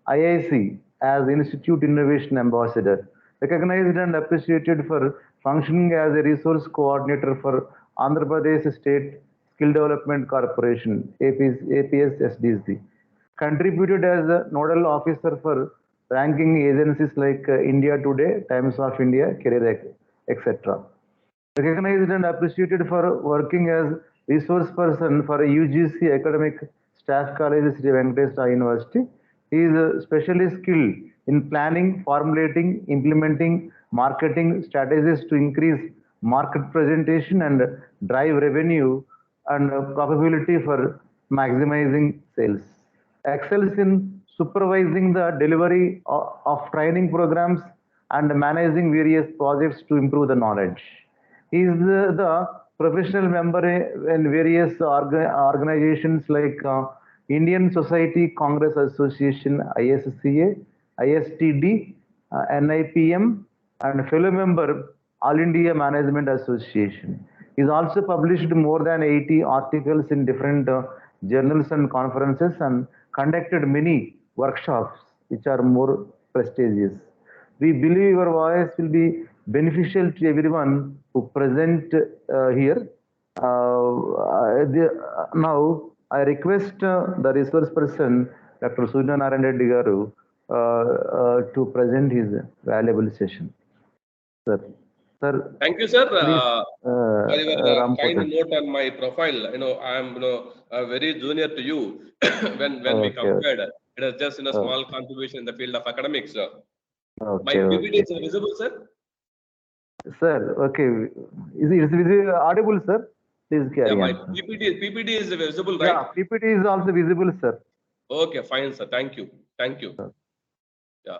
IIC as Institute Innovation Ambassador, recognized and appreciated for functioning as a resource coordinator for Andhra Pradesh State Skill Development Corporation, APS-SDC. Contributed as a nodal officer for ranking agencies like India Today, Times of India, Career, etc. Recognized and appreciated for working as resource person for UGC Academic Staff College, Sri Venkateswara University. He is specially skilled in planning, formulating, implementing marketing strategies to increase market presentation and drive revenue and capability for maximizing sales. Excels in supervising the delivery of training programs and managing various projects to improve the knowledge. He is the professional member in various organizations like Indian Society Congress Association, ISCA, ISTD, NIPM, and fellow member All India Management Association. He has also published more than 80 articles in different journals and conferences and conducted many workshops which are more prestigious. We believe your voice will be beneficial to everyone who present here. Now, I request the resource person, Dr. Surya Narayan Reddy Garu, to present his valuable session. Sir. Sir. Thank you, sir. For your kind note on my profile. I am very junior to you when we compared. It is just a small contribution in the field of academics. My PPT is visible, sir. Sir, okay. Is it audible, sir? Please carry on. My PPT is visible, right? Yeah, PPT is also visible, sir. Okay, fine, sir. Thank you. Thank you. Yeah.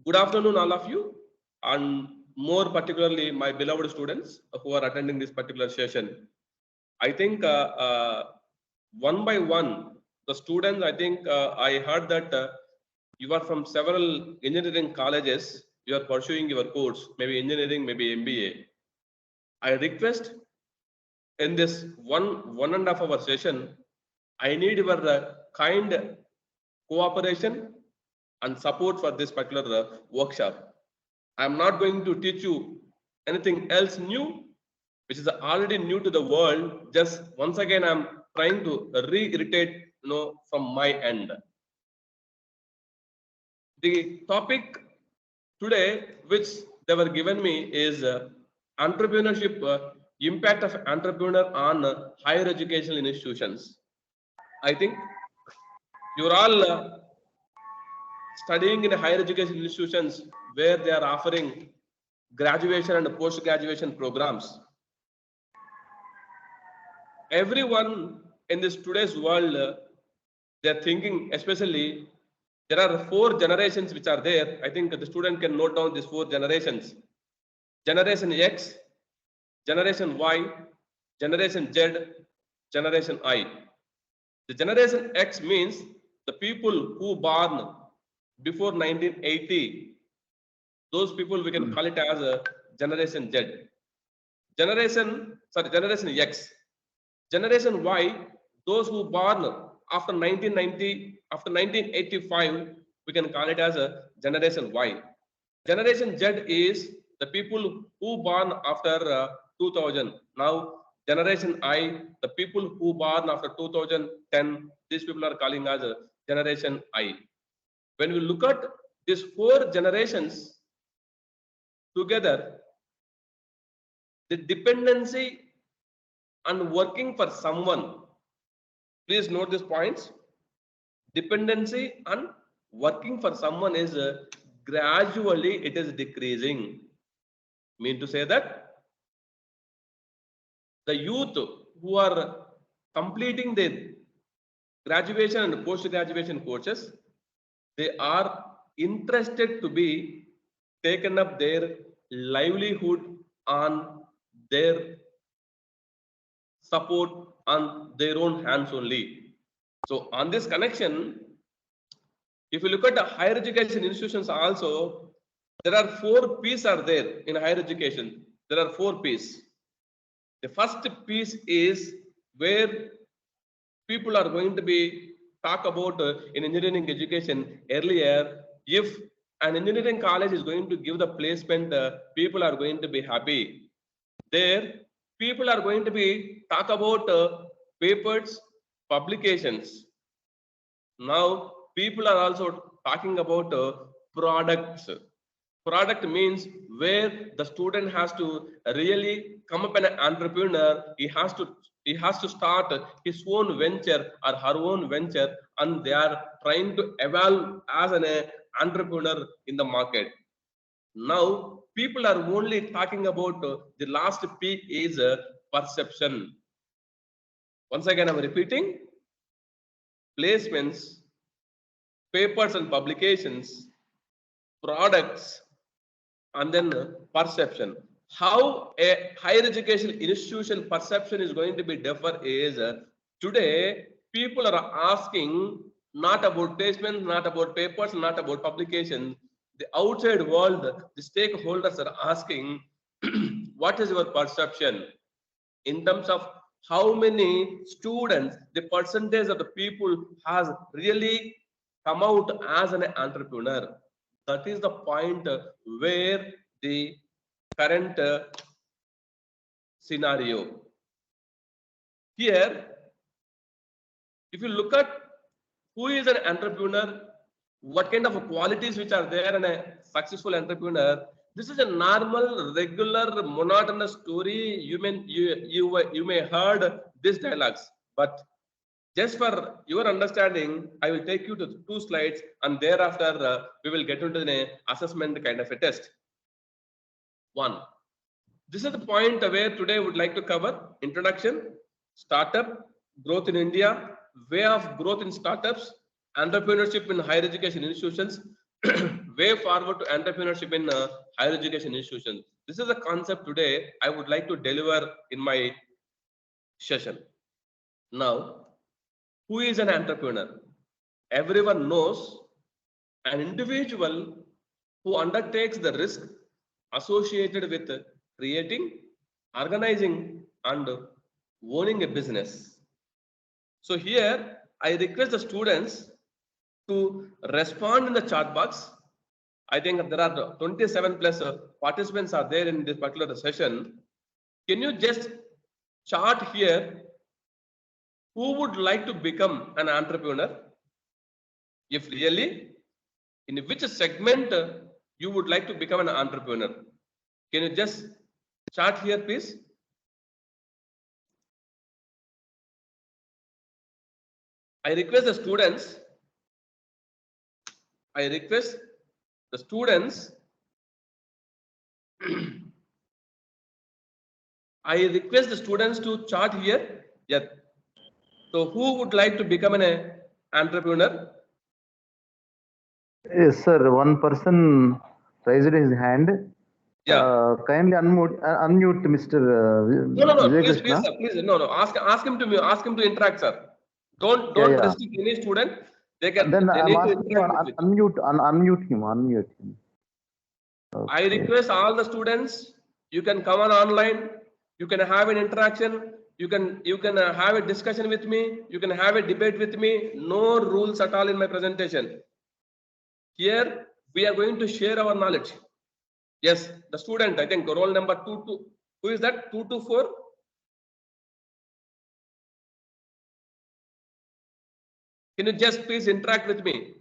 Good afternoon, all of you, and more particularly my beloved students who are attending this particular session. I think one by one, the students, I think I heard that you are from several engineering colleges. You are pursuing your course, maybe engineering, maybe MBA. I request in this one and a half hour session, I need your kind cooperation and support for this particular workshop. I am not going to teach you anything else new, which is already new to the world. Just once again, I am trying to reiterate, from my end. The topic today, which they were given me, is entrepreneurship, impact of entrepreneur on higher educational institutions. I think you're all studying in higher education institutions where they are offering graduation and post-graduation programs. Everyone in this today's world, they're thinking, especially, there are 4 generations which are there. I think the student can note down these 4 generations. Generation X, Generation Y, Generation Z, Generation I. The Generation X means the people who born before 1980. Those people we can call it as a Generation Z. Generation X. Generation Y, those who born after 1990, after 1985, we can call it as a Generation Y. Generation Z is the people who born after 2000. Now, Generation I, the people who born after 2010, these people are calling as a Generation I. When we look at these 4 generations together, the dependency on working for someone, please note these points. Dependency on working for someone is gradually it is decreasing. Mean to say that the youth who are completing their graduation and post-graduation courses, they are interested to be taken up their livelihood on their support on their own hands only. So on this connection, if you look at the higher education institutions also, there are 4 P's are there in higher education. There are 4 P's. The first piece is where people are going to be talk about in engineering education earlier, if an engineering college is going to give the placement, people are going to be happy. There, people are going to be talk about papers, publications. Now, people are also talking about products. Product means where the student has to really come up an entrepreneur. He has to start his own venture or her own venture, and they are trying to evolve as an entrepreneur in the market. Now, people are only talking about the last P is perception. Once again, I'm repeating: placements, papers and publications, products, and then perception. How a higher education institution perception is going to be differ is today people are asking not about placements, not about papers, not about publications. The outside world, the stakeholders are asking, what is your perception in terms of how many students, the percentage of the people has really come out as an entrepreneur. That is the point where the current scenario. Here, if you look at who is an entrepreneur, what kind of qualities which are there in a successful entrepreneur, this is a normal, regular, monotonous story. You may heard these dialogues, but just for your understanding, I will take you to 2 slides, and thereafter we will get into an assessment kind of a test. 1. This is the point where today I would like to cover: introduction, startup, growth in India, way of growth in startups, entrepreneurship in higher education institutions, way forward to entrepreneurship in higher education institutions. This is a concept today I would like to deliver in my session. Now, who is an entrepreneur? Everyone knows an individual who undertakes the risk associated with creating, organizing, and owning a business. So here, I request the students to respond in the chat box. I think there are 27 plus participants are there in this particular session. Can you just chart here who would like to become an entrepreneur? If really, in which segment you would like to become an entrepreneur? Can you just chart here, please? I request the students. I request the students. I request the students to chart here. Yeah. So, who would like to become an entrepreneur? Yes, sir. One person raised his hand. Yeah. Kindly unmute Mr. No. Vijay Please, Krishna. sir. Please, no. Ask him to interact, sir. Don't restrict any student. They Then need I'm to asking you interact with unmute him. Okay. I request all the students. You can come on online. You can have an interaction. You can have a discussion with me. You can have a debate with me. No rules at all in my presentation. Here we are going to share our knowledge. Yes, the student. I think roll number 22. Who is that? 224. Can you just please interact with me?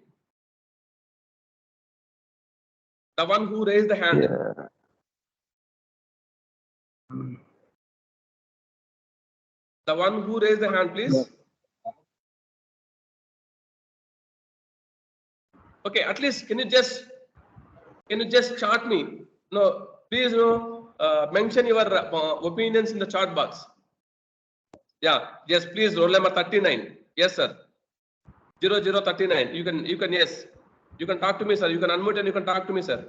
The one who raised the hand. Yeah. The one who raised the hand, please. Okay, at least can you just chart me? No, please mention your opinions in the chat box. Yeah, yes, please roll number 39. Yes, sir. 0039. You can yes. You can talk to me, sir. You can unmute and you can talk to me, sir.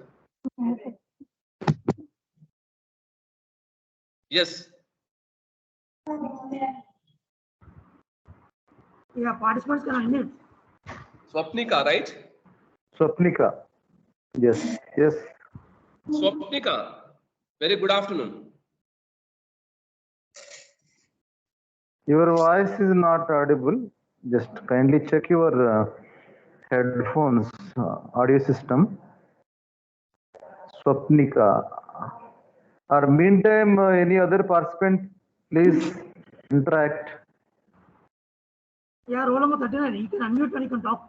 Yes. Yeah, participants can unmute. Swapnika, right? Swapnika. Yes. Swapnika, very good afternoon. Your voice is not audible. Just kindly check your headphones audio system. Swapnika. Or meantime, any other participant, please interact. Yeah, roll number 39. You can unmute and you can talk.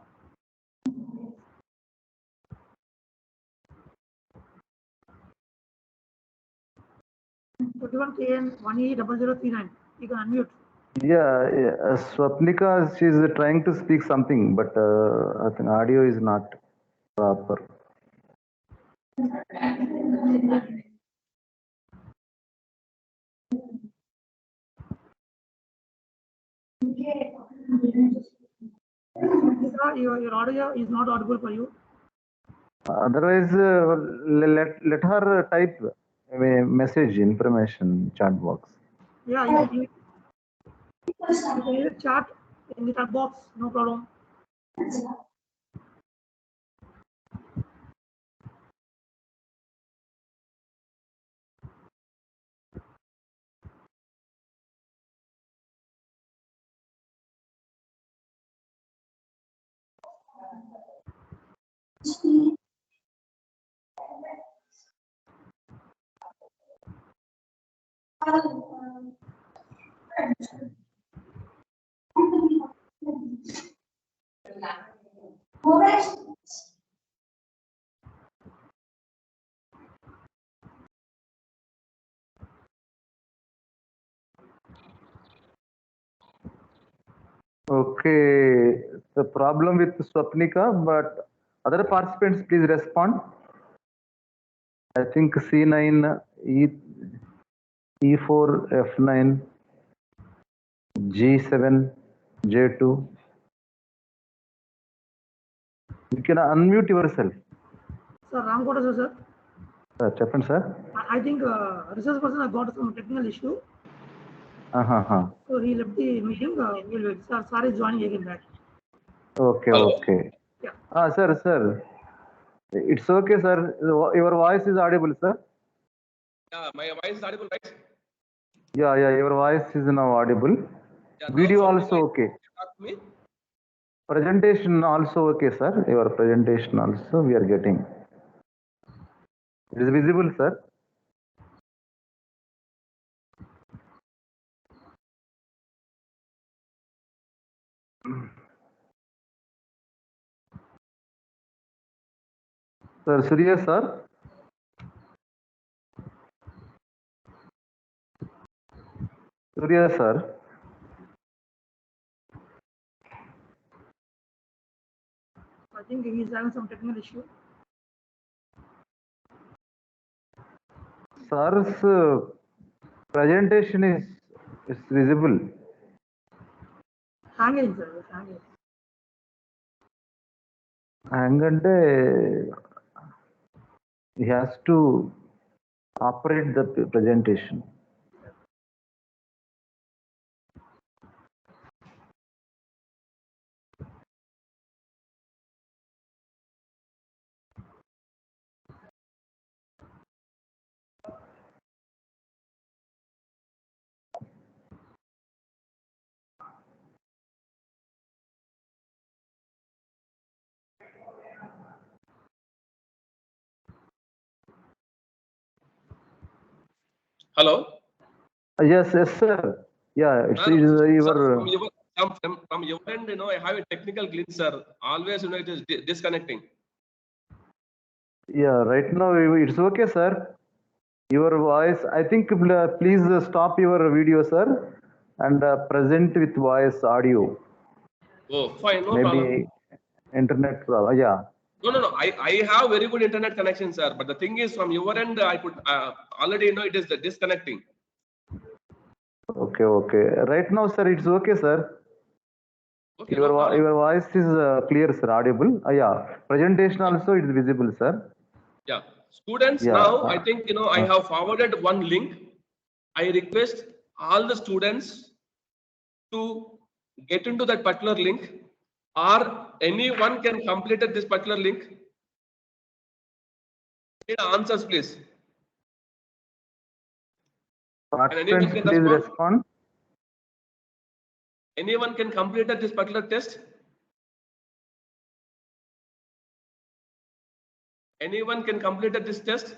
Twenty-one KN 1E0039. You can unmute. Yeah, Swapnika, she's trying to speak something, but I think audio is not proper. Your audio is not audible for you. Otherwise, let her type a message information chat box. Yeah, you can either chat in the chat box, no problem. Okay, the problem with Swapnika, but other participants, please respond. I think C9, E4, F9, G7, J2. You can unmute yourself. Sir, Ramkota sir. Chapman sir. I think research person has got some technical issue. So he left the meeting. We'll wait. Sir is joining again back. Okay, Hello? okay. Yeah. Sir. It's okay, sir. Your voice is audible, sir. Yeah, my voice is audible, right? Yeah, your voice is now audible. Yeah, Video now also okay. talk to me. Presentation also okay, sir. Your presentation also we are getting. It is visible, sir. Sir, Surya, sir. Surya, sir. I think he is having some technical issue. Sir's presentation is visible. Hanging, sir. Hanging. And he has to operate the presentation. Hello? Yes, sir. Yeah, it's Sir, your. from your end, I have a technical glitch, sir. Always, it is disconnecting. Yeah, right now it's okay, sir. Your voice, I think, please stop your video, sir, and present with voice audio. Oh, fine, no Maybe problem. internet problem. Yeah. No. I have very good internet connection, sir. But the thing is, from your end, I could already it is disconnecting. Okay. Right now, sir, it's okay, sir. Okay, no problem. Your voice is clear, sir, audible. Yeah. Presentation also is visible, sir. Yeah. Students, Yeah. now I think, I have forwarded one link. I request all the students to get into that particular link, or anyone can complete this particular link. Need answers, please. Can anyone Participants, can please respond? respond. Anyone can complete this particular test? Anyone can complete this test?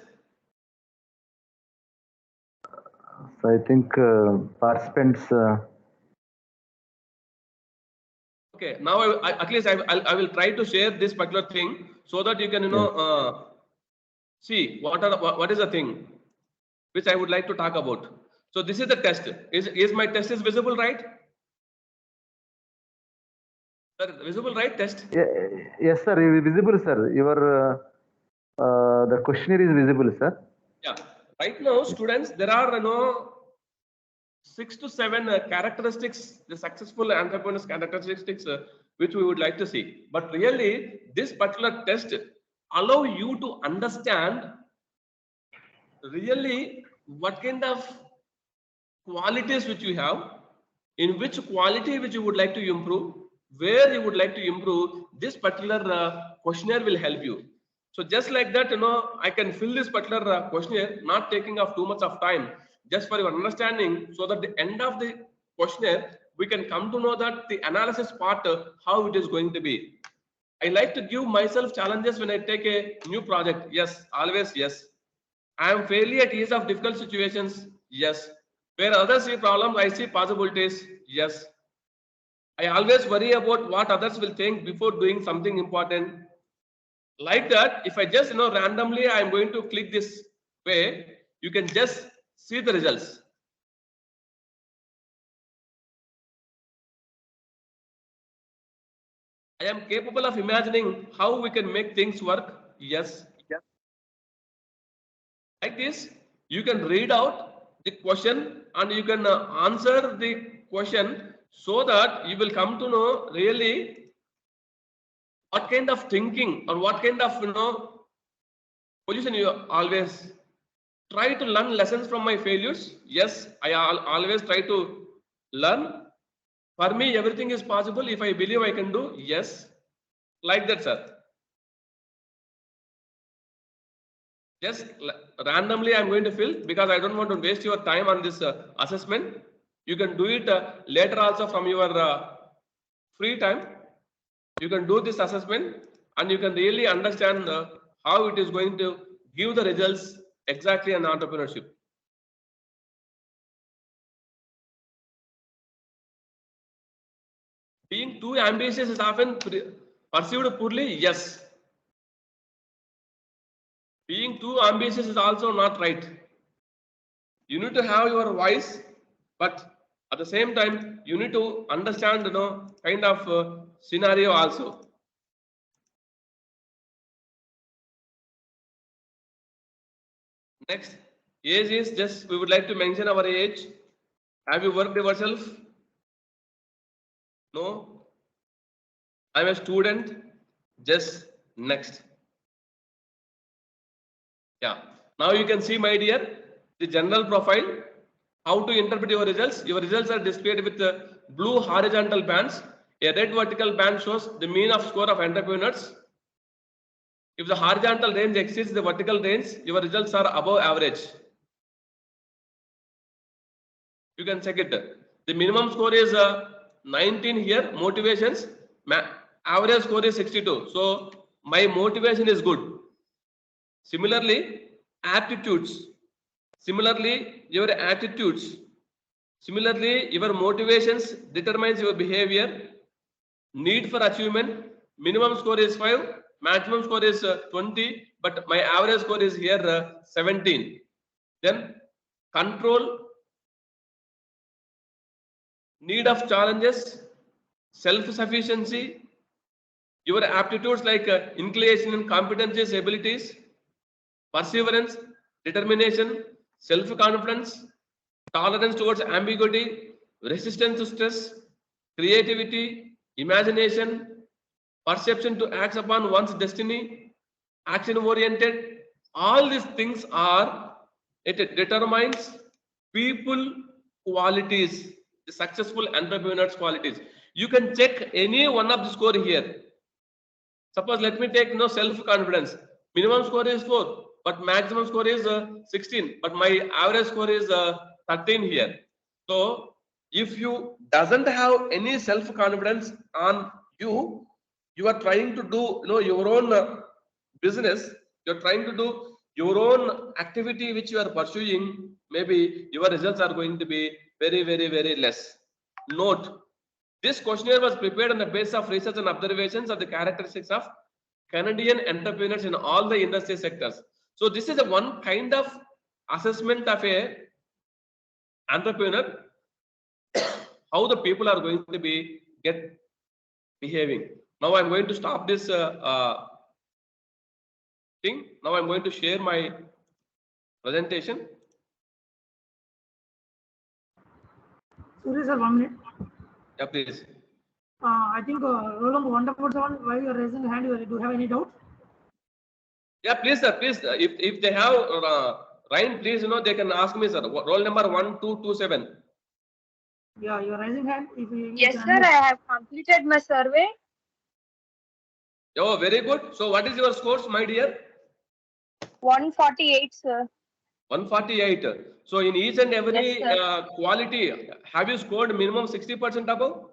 So I think participants. Okay, now at least I will try to share this particular thing so that you can see what is the thing which I would like to talk about. So this is the test. Is my test is visible, right? Sir, visible, right? Test. Yes, sir. Visible, sir. Your the questionnaire is visible, sir. Yeah. Right now, students, there are 6 to 7 characteristics, the successful entrepreneurs characteristics which we would like to see. But really, this particular test allow you to understand really what kind of qualities which you have, in which quality which you would like to improve, where you would like to improve. This particular questionnaire will help you. So just like that, I can fill this particular questionnaire, not taking up too much of time, just for your understanding, so that the end of the questionnaire, we can come to know that the analysis part, how it is going to be. I like to give myself challenges when I take a new project. Yes, always yes. I am fairly at ease of difficult situations. Yes. Where others see problems, I see possibilities. Yes. I always worry about what others will think before doing something important. Like that, if I just randomly I am going to click this way, you can just see the results. I am capable of imagining how we can make things work. Yes. Like this, you can read out the question and you can answer the question, so that you will come to know really what kind of thinking or what kind of position you always try to learn lessons from my failures. Yes, I always try to learn. For me, everything is possible if I believe I can do. Yes, like that, sir. Just randomly I'm going to fill, because I don't want to waste your time on this assessment. You can do it later also from your free time. You can do this assessment and you can really understand how it is going to give the results exactly in entrepreneurship. Being too ambitious is often perceived poorly. Yes. Being too ambitious is also not right. You need to have your voice, but at the same time, you need to understand, kind of scenario also. Next, age is just, we would like to mention our age. Have you worked yourself? No. I'm a student. Just next. Yeah. Now you can see, my dear, the general profile. How to interpret your results? Your results are displayed with blue horizontal bands. A red vertical band shows the mean of score of entrepreneurs. If the horizontal range exceeds the vertical range, your results are above average. You can check it. The minimum score is 19 here, motivations. Average score is 62. So my motivation is good. Similarly, aptitudes. Similarly, your attitudes. Similarly, your motivations determines your behavior. Need for achievement. Minimum score is 5. Maximum score is 20. But my average score is here 17. Then control. Need of challenges. Self-sufficiency. Your aptitudes like inclination and competencies, abilities. Perseverance, determination, self-confidence, tolerance towards ambiguity, resistance to stress, creativity, imagination, perception to act upon one's destiny, action-oriented. All these things are, it determines people qualities, the successful entrepreneurs qualities. You can check any one of the score here. Suppose let me take self-confidence. Minimum score is 4, but maximum score is 16. But my average score is 13 here. So if you doesn't have any self-confidence on you, you are trying to do your own business, you're trying to do your own activity which you are pursuing, maybe your results are going to be very, very, very less. Note, this questionnaire was prepared on the basis of research and observations of the characteristics of Canadian entrepreneurs in all the industry sectors. So this is a one kind of assessment of a entrepreneur, how the people are going to be behaving. Now I'm going to stop this thing. Now I'm going to share my presentation. Surya sir, 1 minute. Yeah, please. I think roll number 177, while you are raising hand, do you have any doubt? Yeah, please, sir. Please, if they have Ryan, please, they can ask me, sir. Roll number 1227. Yeah, you are raising hand. If you Yes, sir. I have completed my survey. Oh, very good. So, what is your scores, my dear? 148, sir. 148. So, in each and every Yes, quality, have you scored minimum 60% above?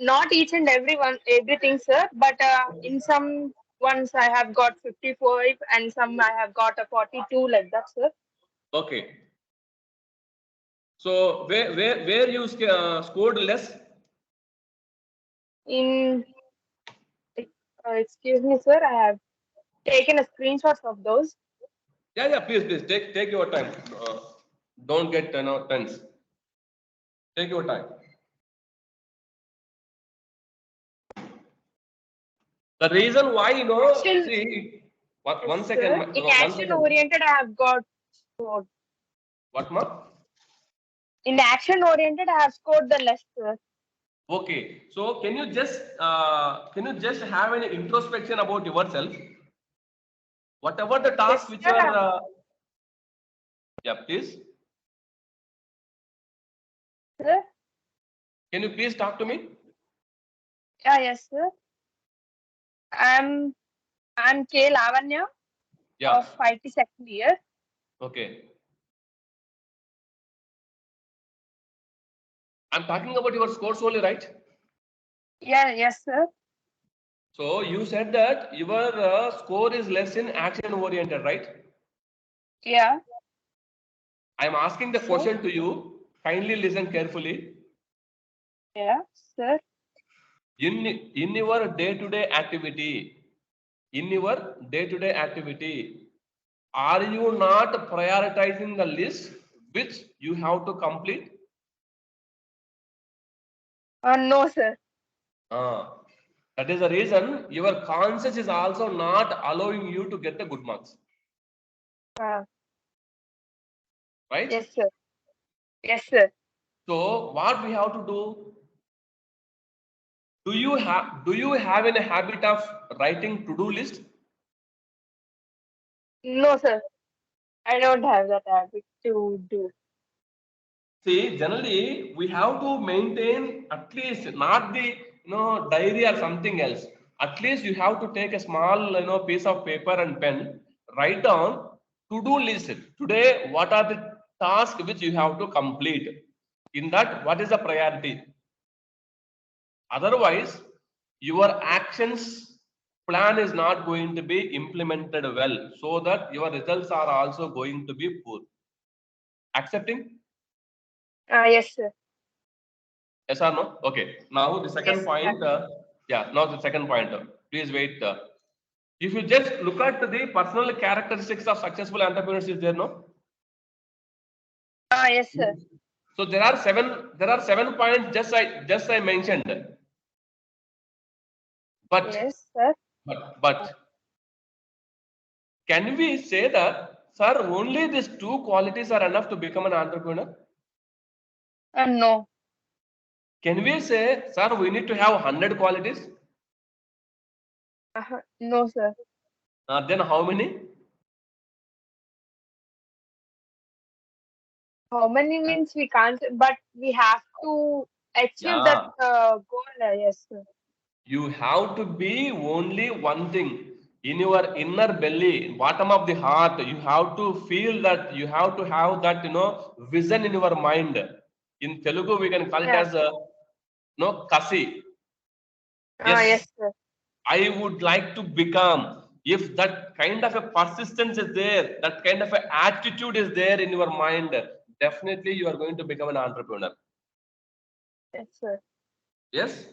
Not each and everything, sir. But in some ones I have got 55 and some I have got a 42 like that, sir. Okay. So, where you scored less? In excuse me, sir. I have taken a screenshot of those. Yeah, please, take your time. Don't get tense. Take your time. The reason why, see, one Yes, second. sir. In action oriented, I have got scored. What, ma? In action oriented, I have scored the less, sir. Okay. So, can you just have an introspection about yourself? Whatever the task Yes, which sir. you are, yeah, please. Sir? Can you please talk to me? Yeah, yes, sir. I'm K. Lavanya of IT second year. Okay. I'm talking about your scores only, right? Yeah, yes, sir. So you said that your score is less in action oriented, right? Yeah. I'm asking the question to you. Kindly listen carefully. Yeah, sir. In your day-to-day activity, are you not prioritizing the list which you have to complete? No, sir. That is the reason your conscience is also not allowing you to get the good marks. Right? Yes, sir. Yes, sir. So what we have to do? Do you have any habit of writing to-do list? No, sir. I don't have that habit to do. See, generally we have to maintain at least not the diary or something else. At least you have to take a small piece of paper and pen, write down to-do list. Today, what are the tasks which you have to complete? In that, what is the priority? Otherwise, your actions plan is not going to be implemented well, so that your results are also going to be poor. Accepting? Yes, sir. Yes or no? Okay. Now the second point. Now the second point. Please wait. If you just look at the personal characteristics of successful entrepreneurs, is there no? Yes, sir. So there are seven points. Just I mentioned. But yes, sir. But can we say that, sir, only these two qualities are enough to become an entrepreneur? No. Can we say, sir, we need to have 100 qualities? No, sir. Then how many? How many means we can't, but we have to achieve that goal. Yes, sir. You have to be only one thing. in your inner belly, bottom of the heart, you have to feel that, you have to have that, vision in your mind. In Telugu, we can call it as kasi. Yes, Yes, sir. I would like to become. If that kind of a persistence is there, that kind of an attitude is there in your mind, definitely you are going to become an entrepreneur. Yes, sir. Yes?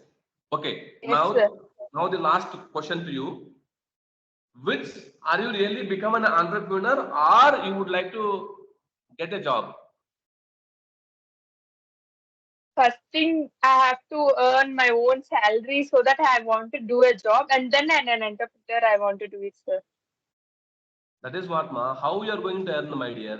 Okay. Yes, sir. Now the last question to you. Which are you really become an entrepreneur, or you would like to get a job? First thing, I have to earn my own salary so that I want to do a job, and then an entrepreneur I want to do it, sir. That is what, ma. How you are going to earn, my dear?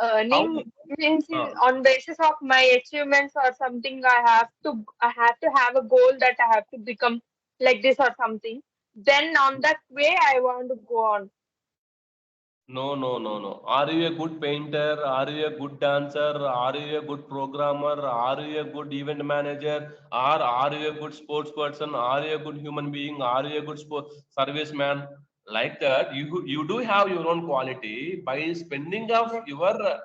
Earning means on basis of my achievements or something. I have to have a goal that I have to become like this or something. Then on that way, I want to go on. No. Are you a good painter? Are you a good dancer? Are you a good programmer? Are you a good event manager? Or are you a good sports person? Are you a good human being? Are you a good serviceman? Like that, you do have your own quality. By spending of your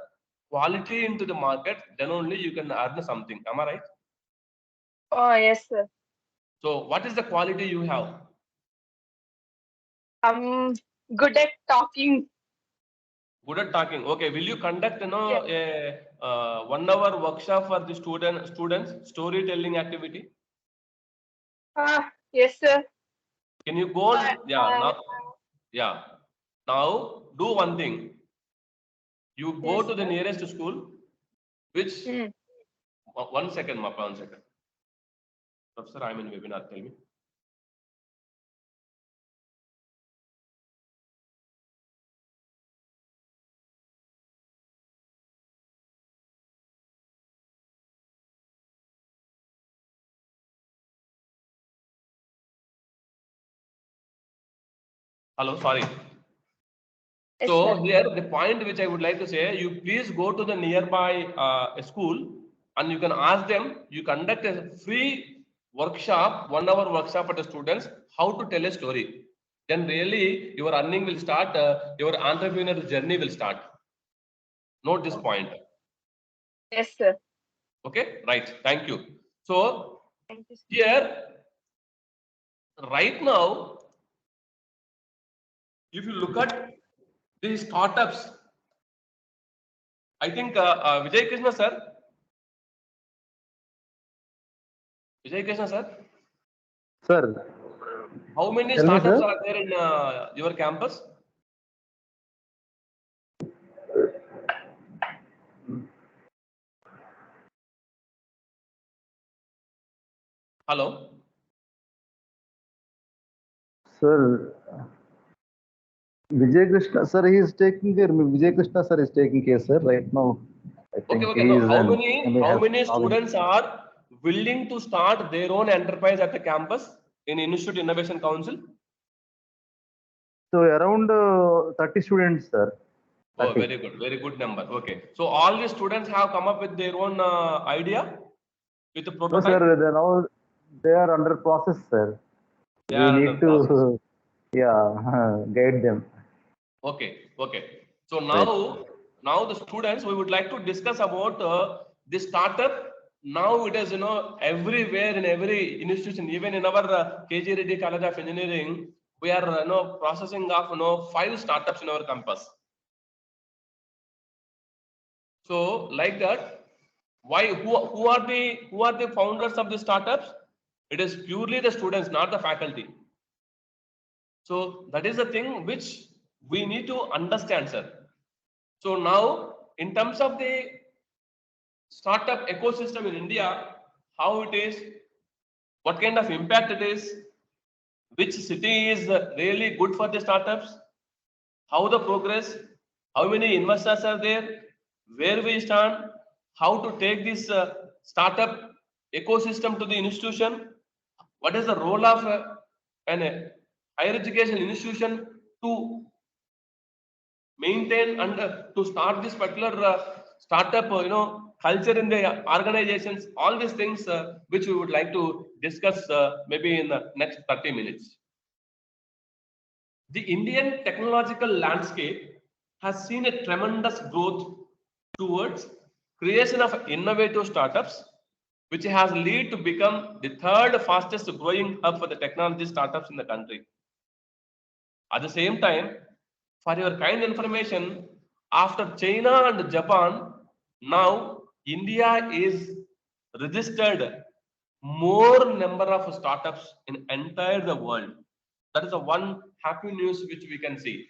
quality into the market, then only you can earn something. Am I right? Oh, yes, sir. So, what is the quality you have? I'm good at talking. Good at talking. Okay, will you conduct Yes. a 1 hour workshop for the students storytelling activity? Yes, sir. Can you go on? Yeah. Now do one thing. You go Yes, to the sir. nearest school. Which 1 second, Mappa, 1 second. Professor, I'm in webinar. Tell me. Hello, sorry. Yes, So sir. here the point which I would like to say, you please go to the nearby school and you can ask them, you conduct a free workshop, 1 hour workshop for the students, how to tell a story. Then really your earning will start, your entrepreneur journey will start. Note this point. Yes, sir. Okay, right. Thank you. So Thank you, sir. here, right now, if you look at these startups, I think Vijay Krishna sir, Sir, how many tell me, startups sir. are there in your campus? Hello. Sir, Vijay Krishna, sir, he is taking care. Vijay Krishna, sir, is taking care, sir, right now. I think Okay. he No, is how many students are willing to start their own enterprise at the campus in Institute Innovation Council? So around 30 students, sir. Oh, 30. very good number. Okay. So all the students have come up with their own idea with the No, prototype? sir, they are under process, sir. They We are under need process. to, guide them. Okay. So Right. now the students, we would like to discuss about this startup. Now it is, everywhere in every institution, even in our KG Reddy College of Engineering, we are, processing of, 5 startups in our campus. So like that, why? Who are the founders of the startups? It is purely the students, not the faculty. So that is the thing which we need to understand, sir. So now, in terms of the startup ecosystem in India, how it is, what kind of impact it is, which city is really good for the startups, how the progress, how many investors are there, where we stand, how to take this startup ecosystem to the institution, what is the role of an higher education institution to maintain and to start this particular startup, culture in the organizations, all these things which we would like to discuss maybe in the next 30 minutes. The Indian technological landscape has seen a tremendous growth towards creation of innovative startups, which has led to become the third fastest growing hub for the technology startups in the country. At the same time, for your kind information, after China and Japan, now India is registered more number of startups in entire the world. That is the one happy news which we can see.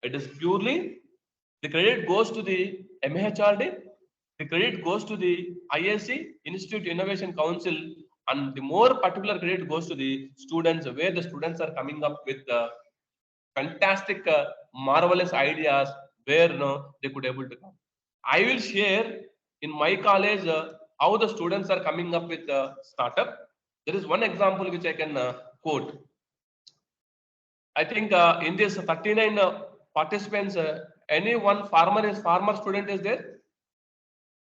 It is purely the credit goes to the MHRD, the credit goes to the IIC, Institute Innovation Council, and the more particular credit goes to the students, where the students are coming up with fantastic, marvelous ideas where they could able to come. I will share in my college how the students are coming up with a startup. There is one example which I can quote. I think in this 39 participants, any one farmer student is there?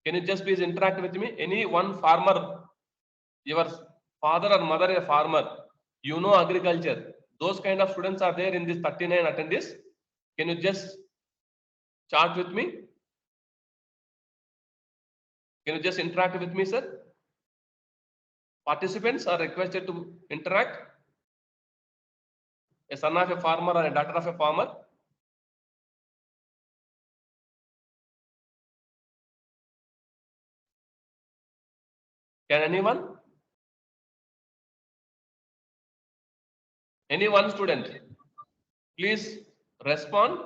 Can you just please interact with me? Any one farmer, your father or mother is a farmer, you know agriculture. Those kind of students are there in this 39 attendees. Can you just chat with me? Can you just interact with me, sir? Participants are requested to interact. A son of a farmer or a daughter of a farmer. Can anyone? Any one student? Please respond.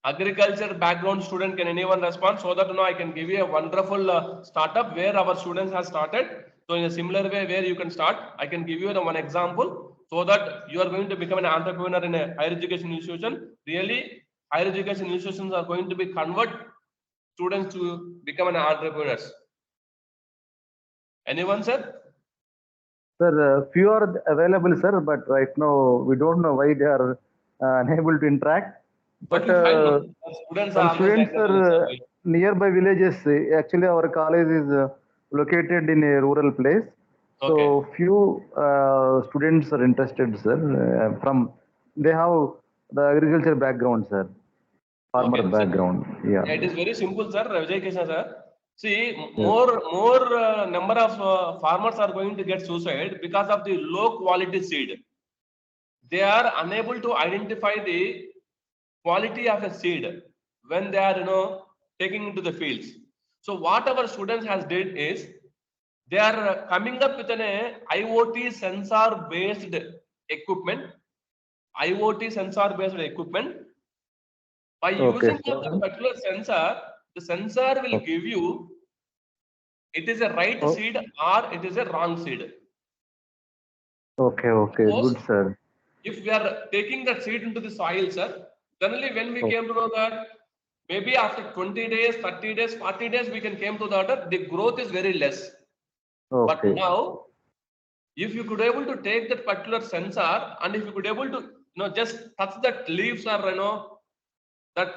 Agriculture background student, can anyone respond? So that I can give you a wonderful startup where our students have started. So in a similar way where you can start, I can give you one example so that you are going to become an entrepreneur in a higher education institution. Really, higher education institutions are going to be convert students to become an entrepreneurs. Anyone, sir? Sir, few are available, sir, but right now we don't know why they are unable to interact. But students are nearby villages. Actually, our college is located in a rural place. So few students are interested, sir. They have the agriculture background, sir. Farmer background. Yeah. It is very simple, sir. Vijay Krishna, sir. See, more number of farmers are going to get suicide because of the low quality seed. They are unable to identify the quality of a seed when they are taking into the fields. So what our students has did is they are coming up with an IoT sensor based equipment. IoT sensor based equipment. By using a particular sensor, the sensor will give you it is a right seed or it is a wrong seed. Okay, good, sir. If we are taking that seed into the soil, sir, suddenly when we came to know that maybe after 20 days, 30 days, 40 days, we can came to that the growth is very less. But now, if you could able to take that particular sensor and if you could able to just touch that leaves or that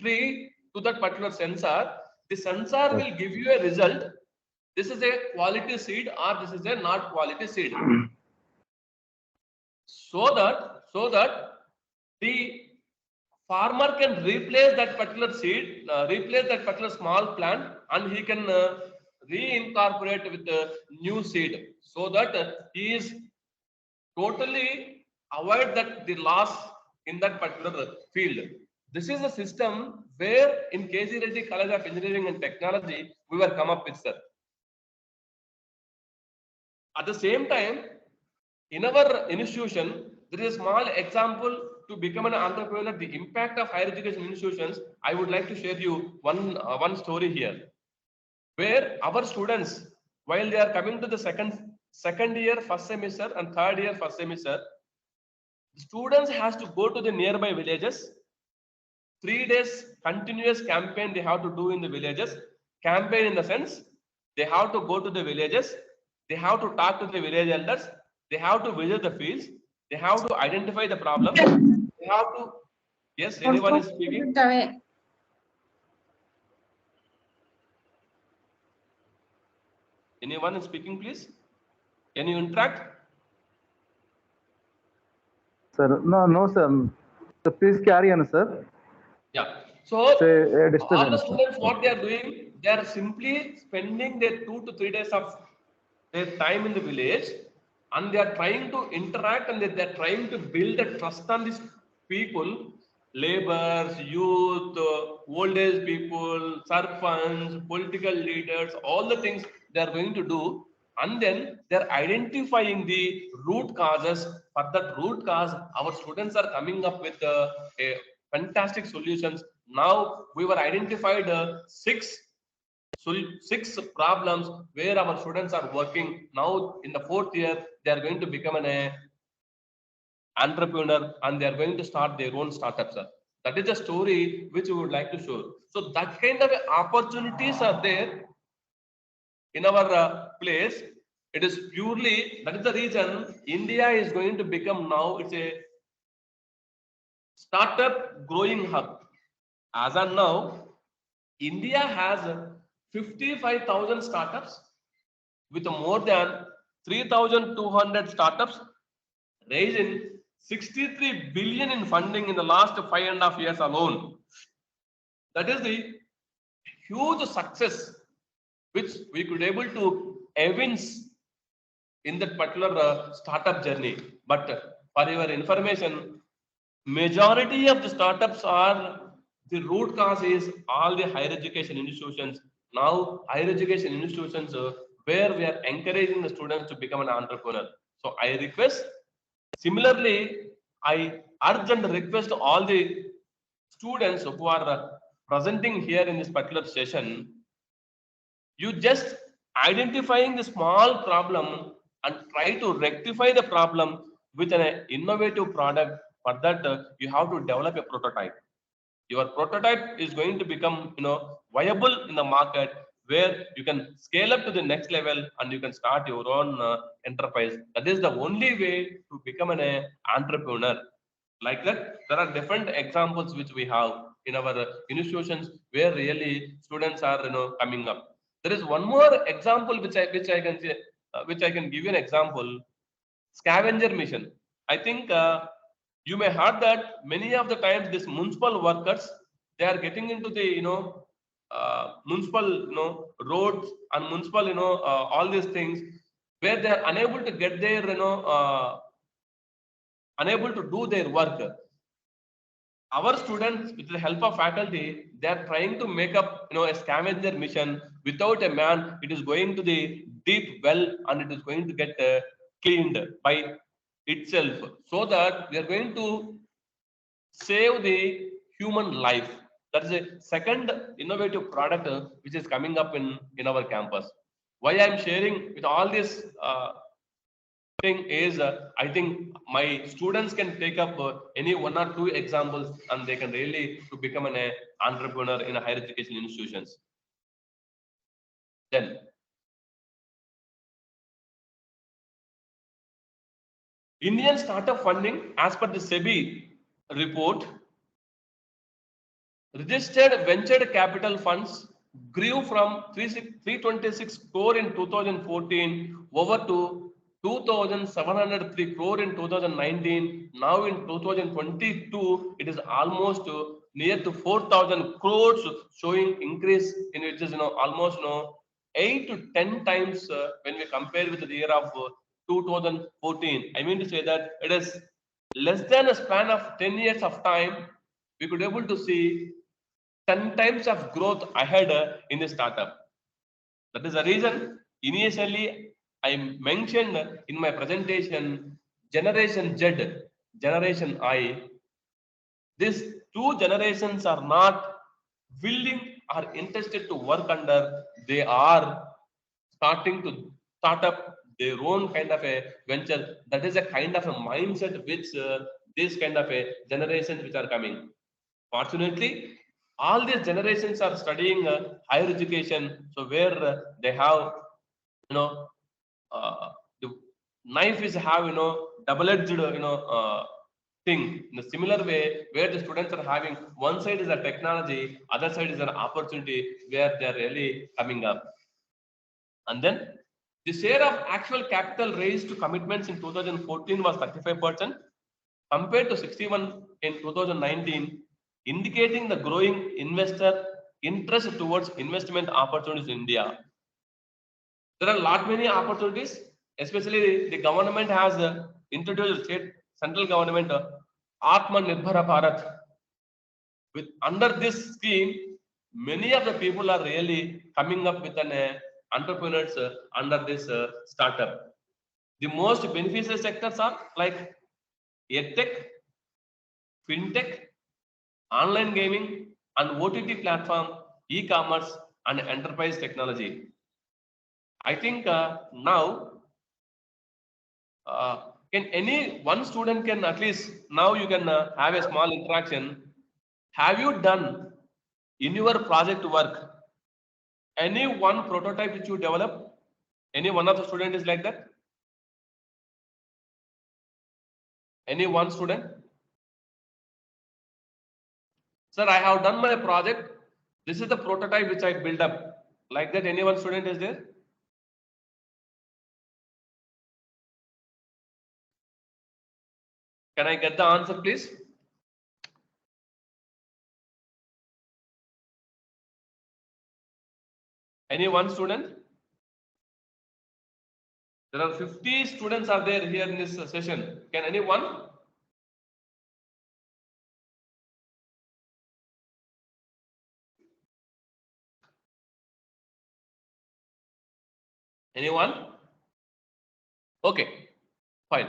tree to that particular sensor, the sensor will give you a result. This is a quality seed or this is a not quality seed. So that the farmer can replace that particular seed, replace that particular small plant, and he can reincorporate with a new seed, so that he is totally avoid that the loss in that particular field. This is a system where in KG Reddy College of Engineering and Technology we were come up with, sir. At the same time, in our institution, there is a small example to become an entrepreneur, the impact of higher education institutions. I would like to share you one story here, where our students, while they are coming to the second year first semester and third year first semester, the students has to go to the nearby villages. 3 days continuous campaign they have to do in the villages. Campaign in the sense they have to go to the villages, they have to talk to the village elders, they have to visit the fields, they have to identify the problem, they have to Yes, anyone is speaking? Anyone is speaking, please? Can you interact? Sir, no, sir. So please carry on, sir. Yeah. So It's all the students, what they are doing, they are simply spending their 2 to 3 days of their time in the village, and they are trying to interact, and they are trying to build a trust on these people, laborers, youth, old age people, sarpans, political leaders, all the things they are going to do. And then they are identifying the root causes. For that root cause, our students are coming up with a fantastic solutions. Now we were identified six problems where our students are working. Now in the 4th year, they are going to become an entrepreneur, and they are going to start their own startups. That is the story which we would like to show. So that kind of opportunities are there in our place. It is purely, that is the reason India is going to become now, it's a startup growing hub. As of now, India has 55,000 startups with more than 3,200 startups, raising 63 billion in funding in the last 5.5 years alone. That is the huge success which we could able to evince in that particular startup journey. But for your information, majority of the startups are, the root cause is all the higher education institutions. Now higher education institutions where we are encouraging the students to become an entrepreneur. So I request, similarly, I urge and request all the students who are presenting here in this particular session, you just identifying the small problem and try to rectify the problem with an innovative product. For that, you have to develop a prototype. Your prototype is going to become, viable in the market, where you can scale up to the next level and you can start your own enterprise. That is the only way to become an entrepreneur. Like that, there are different examples which we have in our institutions where really students are, coming up. There is one more example which I can say, which I can give you an example. Scavenger mission. I think you may heard that many of the times these municipal workers, they are getting into the municipal roads and municipal all these things where they are unable to get their unable to do their work. Our students, with the help of faculty, they are trying to make up a scavenger mission. Without a man, it is going to the deep well and it is going to get cleaned by itself, so that we are going to save the human life. That is a second innovative product which is coming up in our campus. Why I am sharing with all this thing is, I think my students can take up any 1 or 2 examples and they can really to become an entrepreneur in a higher education institutions. Then Indian startup funding, as per the SEBI report, registered venture capital funds grew from 326 crore in 2014 over to 2,703 crore in 2019. Now in 2022, it is almost near to 4,000 crores, showing increase in which is almost 8 to 10 times when we compare with the year of 2014. I mean to say that it is less than a span of 10 years of time, we could able to see 10 times of growth ahead in the startup. That is the reason initially I mentioned in my presentation Generation Z, Generation I. These 2 generations are not willing or interested to work under. They are starting to start up their own kind of a venture. That is a kind of a mindset which this kind of a generations which are coming. Fortunately, all these generations are studying higher education, so where they have, the knife is have double-edged thing in a similar way, where the students are having one side is a technology, other side is an opportunity where they are really coming up. And then the share of actual capital raised to commitments in 2014 was 35% compared to 61 in 2019, indicating the growing investor interest towards investment opportunities in India. There are a lot many opportunities, especially the government has introduced state central government Atmanirbhar Bharat. With under this scheme, many of the people are really coming up with an entrepreneurs under this startup. The most beneficial sectors are like edtech, fintech, online gaming, and OTT platform, e-commerce, and enterprise technology. I think now, can any one student can at least now you can have a small interaction. Have you done in your project work any one prototype which you develop? Any one of the student is like that? Any one student? Sir, I have done my project. This is the prototype which I built up. Like that, any one student is there? Can I get the answer, please? Any one student? There are 50 students are there here in this session. Can anyone? Anyone? Okay, fine.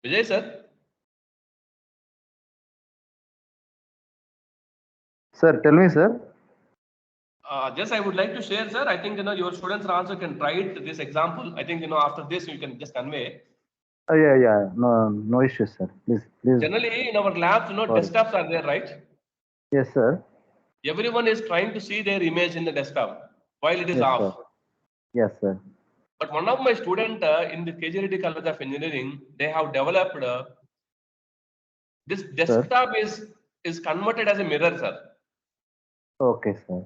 Vijay sir? Sir, tell me, sir. Just I would like to share, sir. I think your students also can try it. This example. I think after this you can just convey. Yeah. No issues, sir. Please. Generally, in our labs, desktops are there, right? Yes, sir. Everyone is trying to see their image in the desktop while it is Yes, off. sir. Yes, sir. But one of my students in the KGRT College of Engineering, they have developed this desktop is converted as a mirror, sir. Okay, sir.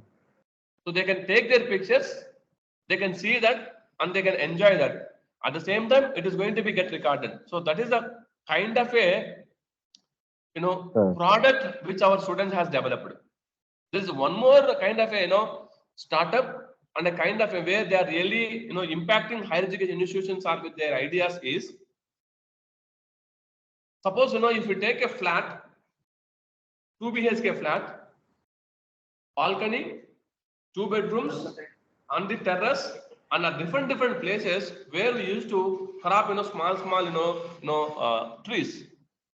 So they can take their pictures, they can see that, and they can enjoy that. At the same time, it is going to be get recorded. So that is the kind of a product which our students has developed. This is one more kind of a startup and a kind of a way they are really impacting higher education institutions are with their ideas is. Suppose if you take a flat, 2 BHK flat, balcony, 2 bedrooms, on the terrace, and at different places where we used to crop small trees.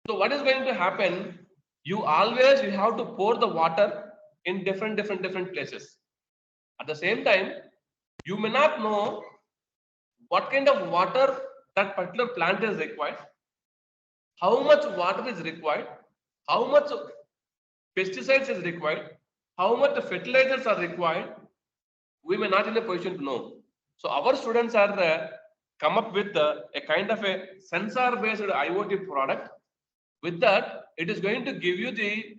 So what is going to happen? You have to pour the water in different places. At the same time, you may not know what kind of water that particular plant is required, how much water is required, how much pesticides is required, how much fertilizers are required. We may not in a position to know. So our students are come up with a kind of a sensor-based IoT product. With that, it is going to give you the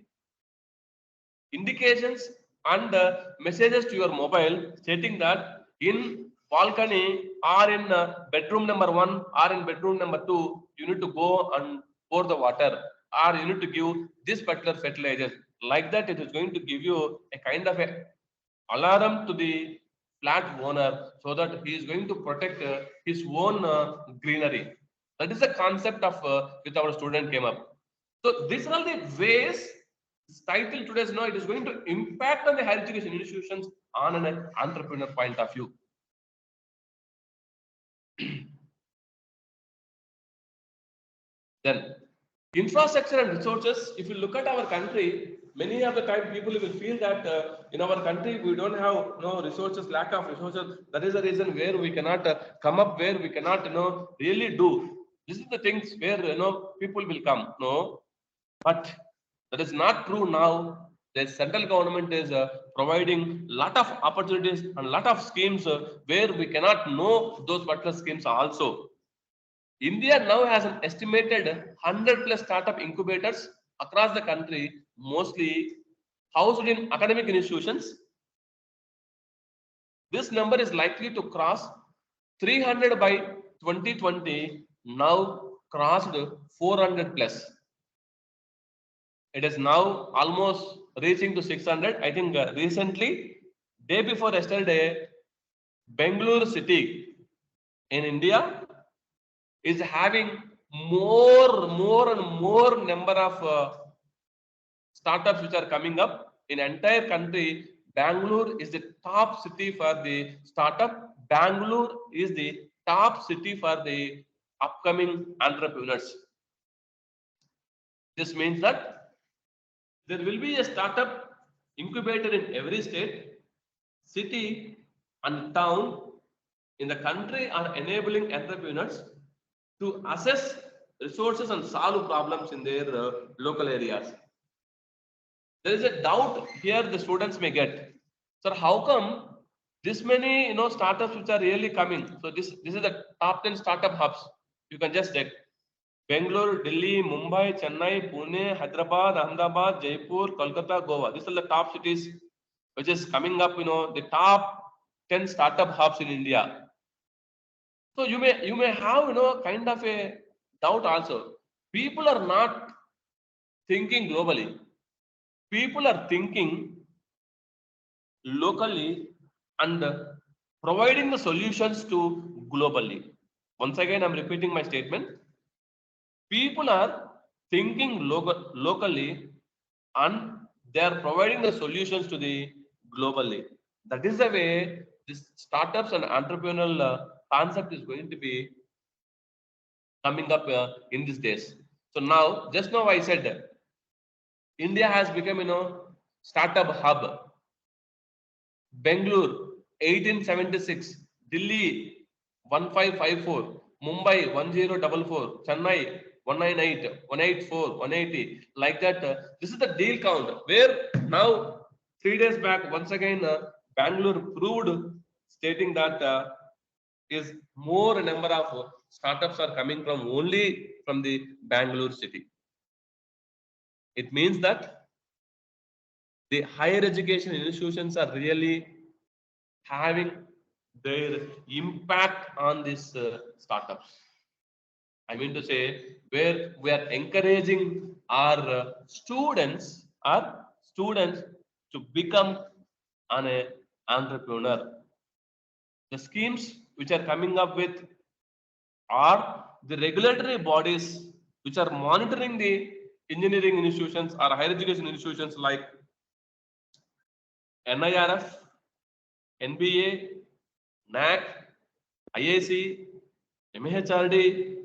indications and messages to your mobile stating that in balcony or in bedroom number 1 or in bedroom number 2, you need to go and pour the water, or you need to give this particular fertilizer. Like that, it is going to give you a kind of a alarm to the flat owner so that he is going to protect his own greenery. That is the concept of which our student came up. So these are the ways. This title today's it is going to impact on the higher education institutions on an entrepreneur point of view. Then infrastructure and resources. If you look at our country, many of the time people will feel that in our country we don't have resources, lack of resources. That is the reason where we cannot come up, where we cannot really do. This is the things where people will come. No, but that is not true now. The central government is providing lot of opportunities and lot of schemes where we cannot know those particular schemes also. India now has an estimated 100 plus startup incubators across the country, mostly housed in academic institutions. This number is likely to cross 300 by 2020, now crossed 400 plus. It is now almost reaching to 600. I think recently, day before yesterday, Bangalore city in India is having more and more number of startups which are coming up in entire country. Bangalore is the top city for the startup. Bangalore is the top city for the upcoming entrepreneurs. This means that there will be a startup incubator in every state, city and town in the country are enabling entrepreneurs to assess resources and solve problems in their local areas. There is a doubt here the students may get. Sir, how come this many startups which are really coming? So this is the top 10 startup hubs. You can just check. Bangalore, Delhi, Mumbai, Chennai, Pune, Hyderabad, Ahmedabad, Jaipur, Kolkata, Goa. These are the top cities which is coming up, the top 10 startup hubs in India. So you may have kind of a doubt also. People are not thinking globally. People are thinking locally and providing the solutions to globally. Once again, I'm repeating my statement. People are thinking locally and they are providing the solutions to the globally. That is the way this startups and entrepreneurial concept is going to be coming up in these days. So just now I said India has become startup hub. Bangalore 1876, Delhi 1554, Mumbai 1044, Chennai 198, 184, 180, like that. This is the deal count where now 3 days back once again Bangalore proved stating that is more number of startups are coming from only from the Bangalore city. It means that the higher education institutions are really having their impact on these startups. I mean to say, where we are encouraging our students to become an entrepreneur. The schemes which are coming up with are the regulatory bodies which are monitoring the engineering institutions or higher education institutions like NIRF, NBA, NAC, IIC, MHRD,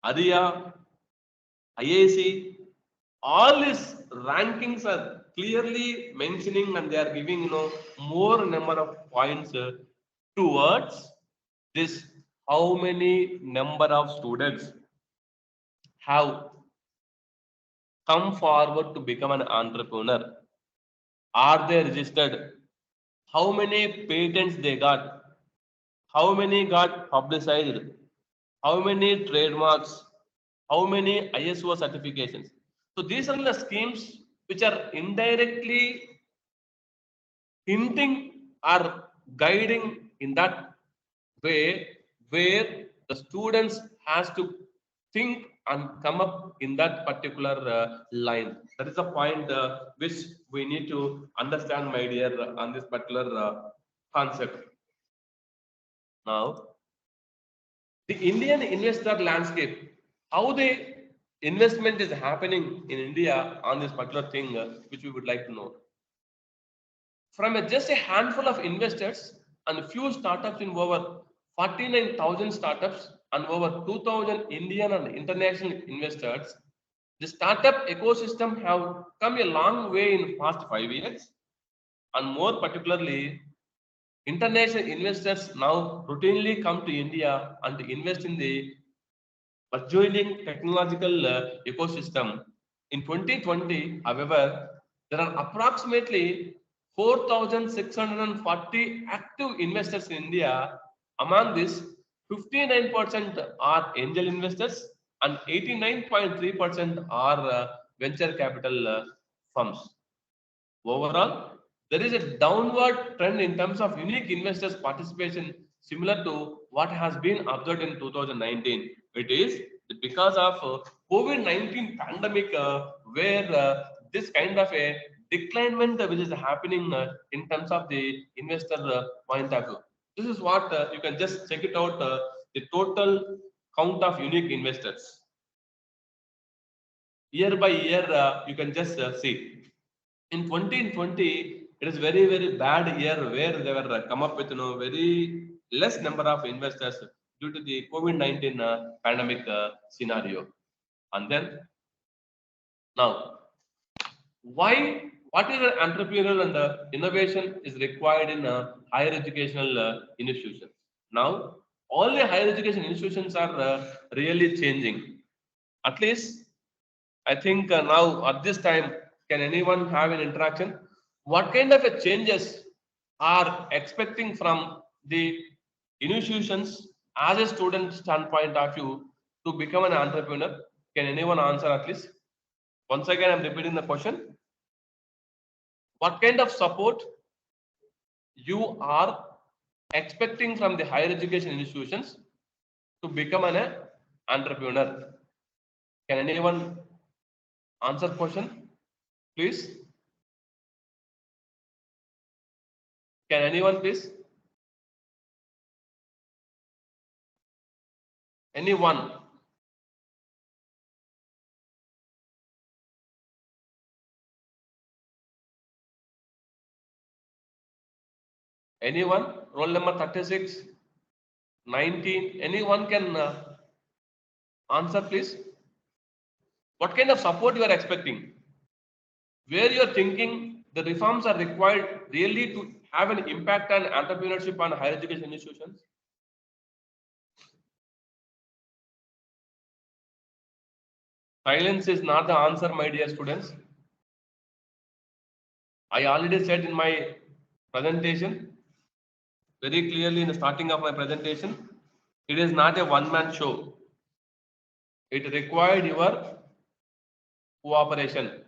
ADIA, IIC. All these rankings are clearly mentioning and they are giving more number of points towards this. How many number of students have come forward to become an entrepreneur? Are they registered? How many patents they got? How many got publicized? How many trademarks? How many ISO certifications? So these are the schemes which are indirectly hinting or guiding in that way where the students has to think and come up in that particular line. That is the point which we need to understand, my dear, on this particular concept. Now, the Indian investor landscape, how the investment is happening in India on this particular thing, which we would like to know. From just a handful of investors and few startups in over 49,000 startups and over 2,000 Indian and international investors, the startup ecosystem have come a long way in past 5 years, and more particularly, international investors now routinely come to India and invest in the burgeoning technological ecosystem. In 2020, however, there are approximately 4,640 active investors in India. Among this, 59% are angel investors, and 89.3% are venture capital firms. Overall, there is a downward trend in terms of unique investors participation, similar to what has been observed in 2019. It is because of COVID-19 pandemic, where this kind of a declinement which is happening in terms of the investor point of view. This is what you can just check it out, the total count of unique investors. Year by year, you can just see. In 2020, it is very, very bad year where they were come up with very less number of investors due to the COVID-19 pandemic scenario. And then now, what is an entrepreneurial and innovation is required in higher educational institutions? Now, all the higher education institutions are really changing. At least, I think now at this time, can anyone have an interaction? What kind of a changes are expecting from the institutions as a student standpoint of view to become an entrepreneur? Can anyone answer at least? Once again, I'm repeating the question. What kind of support you are expecting from the higher education institutions to become an entrepreneur? Can anyone answer the question, please? Can anyone please? Anyone? Anyone? Roll number 36, 19. Anyone can answer please? What kind of support you are expecting? Where you are thinking the reforms are required really to have an impact on entrepreneurship on higher education institutions? Silence is not the answer, my dear students. I already said in my presentation, very clearly in the starting of my presentation, it is not a one-man show. It required your cooperation.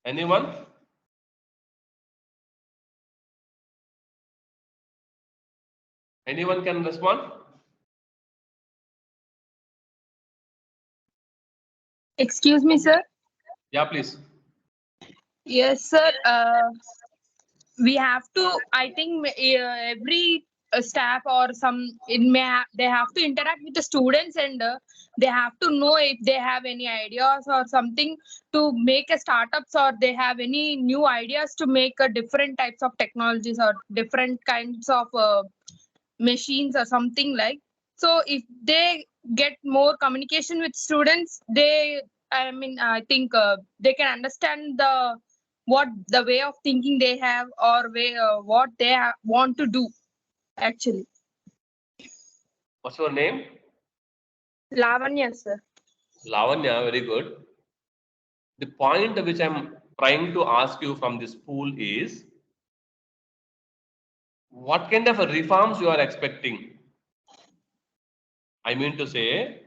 Anyone? Anyone can respond? Excuse me, sir. Yeah, please. Yes, sir. We have to. I think every staff or they have to interact with the students, and they have to know if they have any ideas or something to make a startups, or they have any new ideas to make different types of technologies or different kinds of machines or something like. So if they get more communication with students, I think they can understand the way of thinking they have, or what they want to do actually. What's your name? Lavanya, sir. Lavanya, very good. The point which I'm trying to ask you from this pool is, what kind of reforms you are expecting? I mean to say,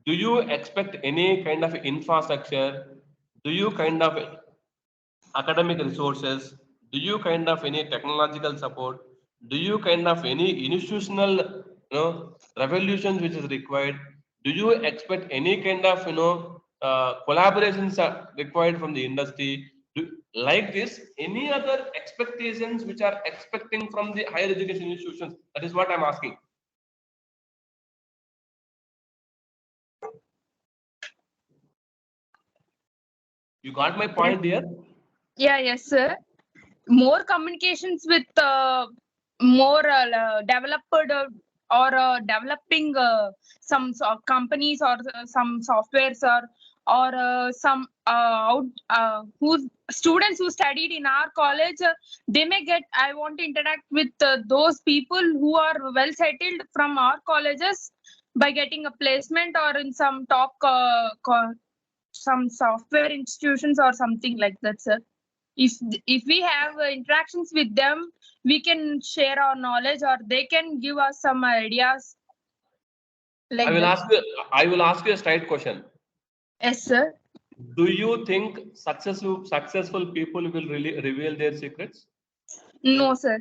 do you expect any kind of infrastructure? Do you kind of academic resources? Do you kind of any technological support? Do you kind of any institutional revolutions which is required? Do you expect any kind of collaborations are required from the industry? Like this, any other expectations which are expecting from the higher education institutions? That is what I'm asking. You got my point here? Yeah, yes, sir. More communications with more developed or developing some companies or some softwares or some whose students who studied in our college, they may get. I want to interact with those people who are well settled from our colleges by getting a placement or in some top some software institutions or something like that, sir. if we have interactions with them, we can share our knowledge, or they can give us some ideas. Like I will that. ask you. I will ask you a straight question. Yes, sir. Do you think successful people will really reveal their secrets? No, sir.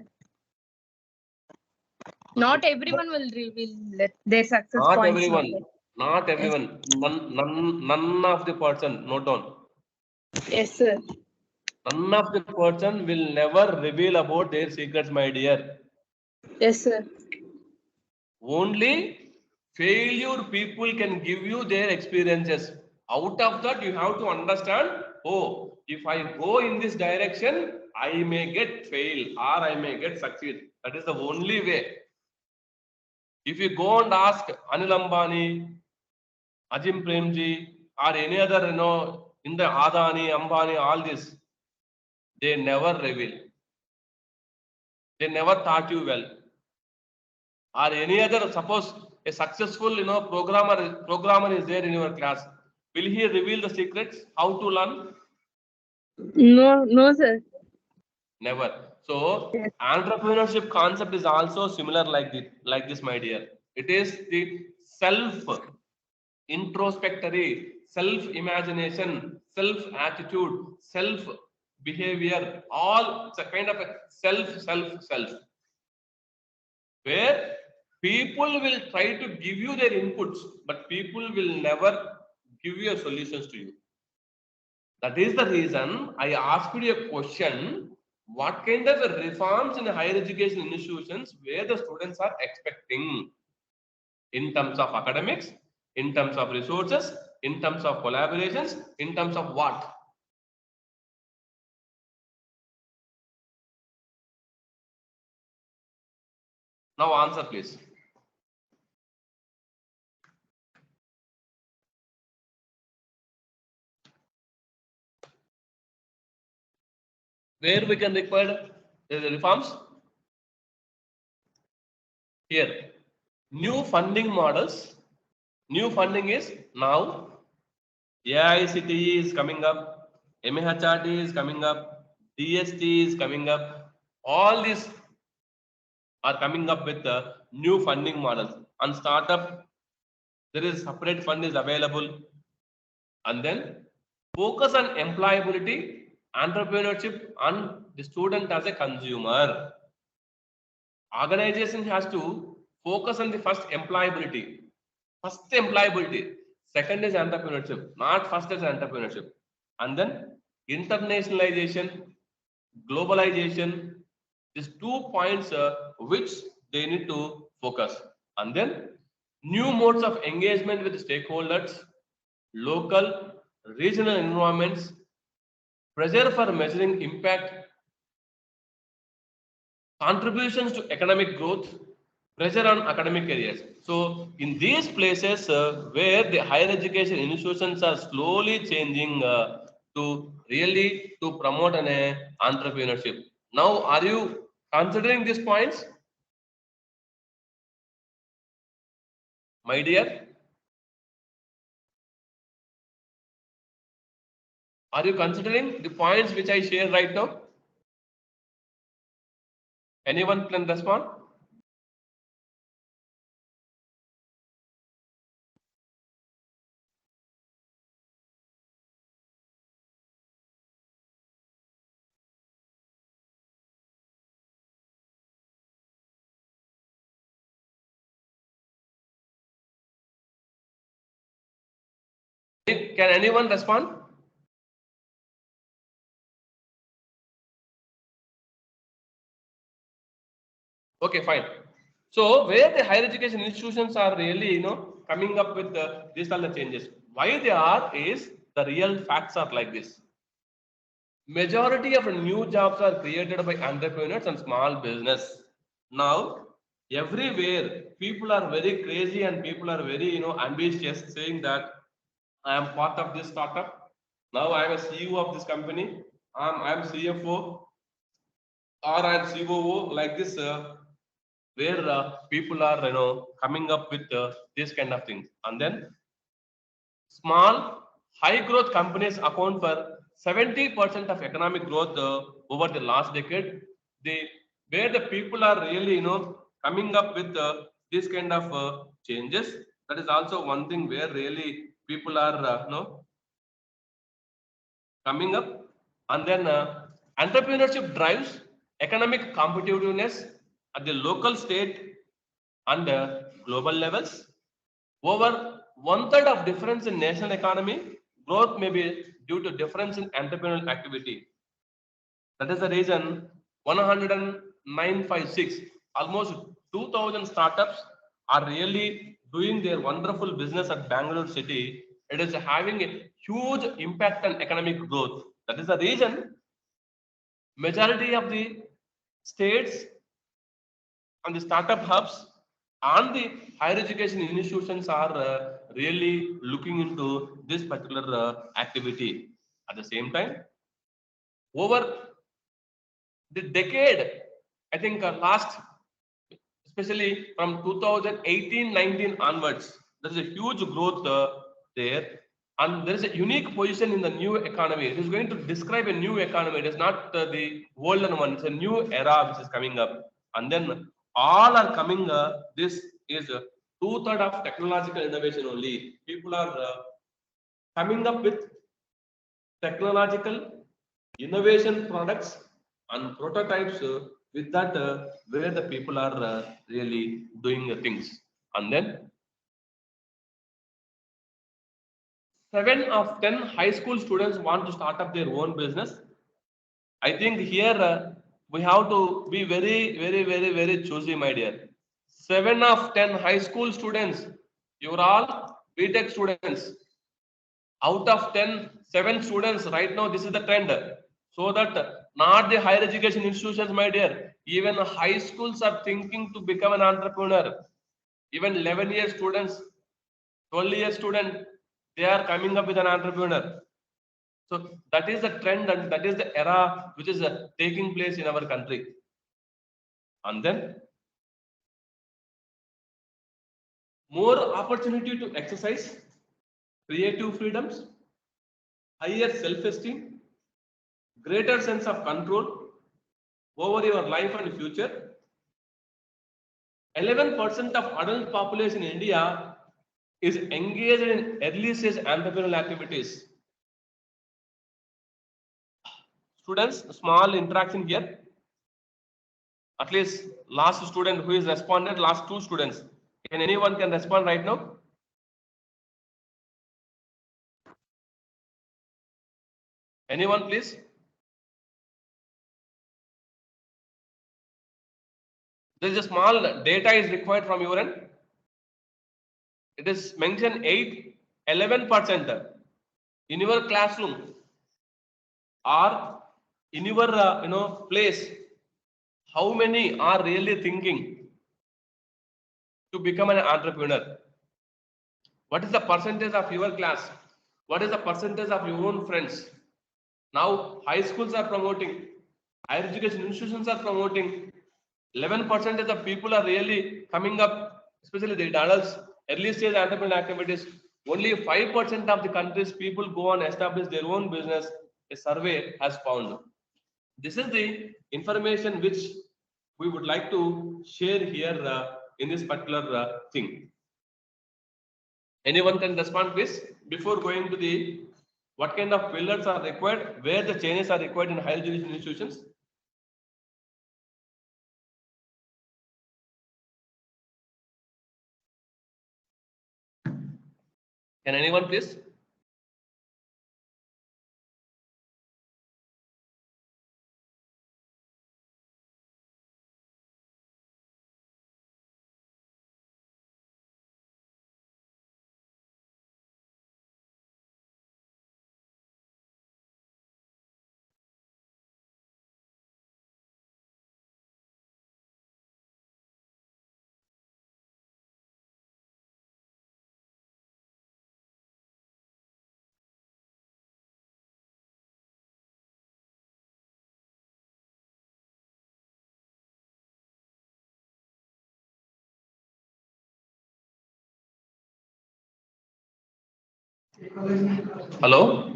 Not everyone will reveal their success Not points. everyone. Sir. Not everyone. None of the person. Note down. Yes, sir. None of the person will never reveal about their secrets, my dear. Yes, sir. Only failure people can give you their experiences. Out of that, you have to understand, oh, if I go in this direction, I may get fail or I may get succeed. That is the only way. If you go and ask Anil Ambani, Ajim Premji, or any other, in the Adani, Ambani, all this, they never reveal. They never taught you well. Or any other, suppose a successful, programmer is there in your class. Will he reveal the secrets? How to learn? No, sir. Never. So Yes. entrepreneurship concept is also similar like this, my dear. It is the self introspectory, self imagination, self attitude, self behavior. All it's a kind of a self. Where people will try to give you their inputs, but people will never give you solutions to you. That is the reason I asked you a question: what kind of reforms in higher education institutions where the students are expecting in terms of academics, in terms of resources, in terms of collaborations, in terms of what? Now answer, please. Where we can require the reforms? Here, new funding models. New funding is now AICTE is coming up, MHRD is coming up, DST is coming up. All these are coming up with the new funding models. On startup, there is separate fund is available. And then focus on employability, entrepreneurship, and the student as a consumer. Organization has to focus on the first employability. First employability. Second is entrepreneurship. Not first is entrepreneurship. And then internationalization, globalization. These 2 points which they need to focus. And then new modes of engagement with stakeholders, local, regional environments, pressure for measuring impact, contributions to economic growth, pressure on academic careers. So in these places where the higher education institutions are slowly changing to really to promote an entrepreneurship. Now, are you considering these points? My dear, are you considering the points which I share right now? Anyone can respond? Can anyone respond? Okay, fine. So where the higher education institutions are really, coming up with these are the changes. Why they are is the real facts are like this. Majority of new jobs are created by entrepreneurs and small business. Now, everywhere people are very crazy and people are very, ambitious, saying that I am part of this startup. Now I am a CEO of this company. I am CFO or I am COO like this. Where people are coming up with this kind of things, and then small high growth companies account for 70% of economic growth over the last decade. Where the people are really, coming up with this kind of changes. That is also one thing where really people are, coming up. And then entrepreneurship drives economic competitiveness at the local, state, and global levels. Over one-third of difference in national economy growth may be due to difference in entrepreneurial activity. That is the reason 10956, almost 2000 startups are really doing their wonderful business at Bangalore city. It is having a huge impact on economic growth. That is the reason majority of the states and the startup hubs and the higher education institutions are really looking into this particular activity. At the same time, over the decade, I think last, especially from 2018-19 onwards, there is a huge growth there, and there is a unique position in the new economy. It is going to describe a new economy. It is not the olden one. It's a new era which is coming up, and then all are coming. This is two-thirds of technological innovation only. People are coming up with technological innovation products and prototypes with that where the people are really doing the things. And then 7 of 10 high school students want to start up their own business. I think here we have to be very choosy, my dear. 7 of 10 high school students, you're all BTech students. Out of 10, 7 students right now, this is the trend. So that not the higher education institutions, my dear, even high schools are thinking to become an entrepreneur. Even 11-year students, 12-year student, they are coming up with an entrepreneur. So that is the trend and that is the era which is taking place in our country. And then more opportunity to exercise creative freedoms, higher self-esteem, greater sense of control over your life and future. 11% of adult population in India is engaged in early stage entrepreneurial activities. Students, small interaction here. At least last student who is responded, last 2 students. Can anyone can respond right now? Anyone, please? There is a small data is required from your end. It is mentioned 11% in your classroom or in your place. How many are really thinking to become an entrepreneur? What is the percentage of your class? What is the percentage of your own friends? Now high schools are promoting, higher education institutions are promoting. 11% of the people are really coming up, especially the adults, early stage entrepreneurial activities. Only 5% of the country's people go and establish their own business. A survey has found. This is the information which we would like to share here in this particular thing. Anyone can respond, please, before going to the what kind of pillars are required, where the changes are required in higher education institutions. Can anyone please? Hello?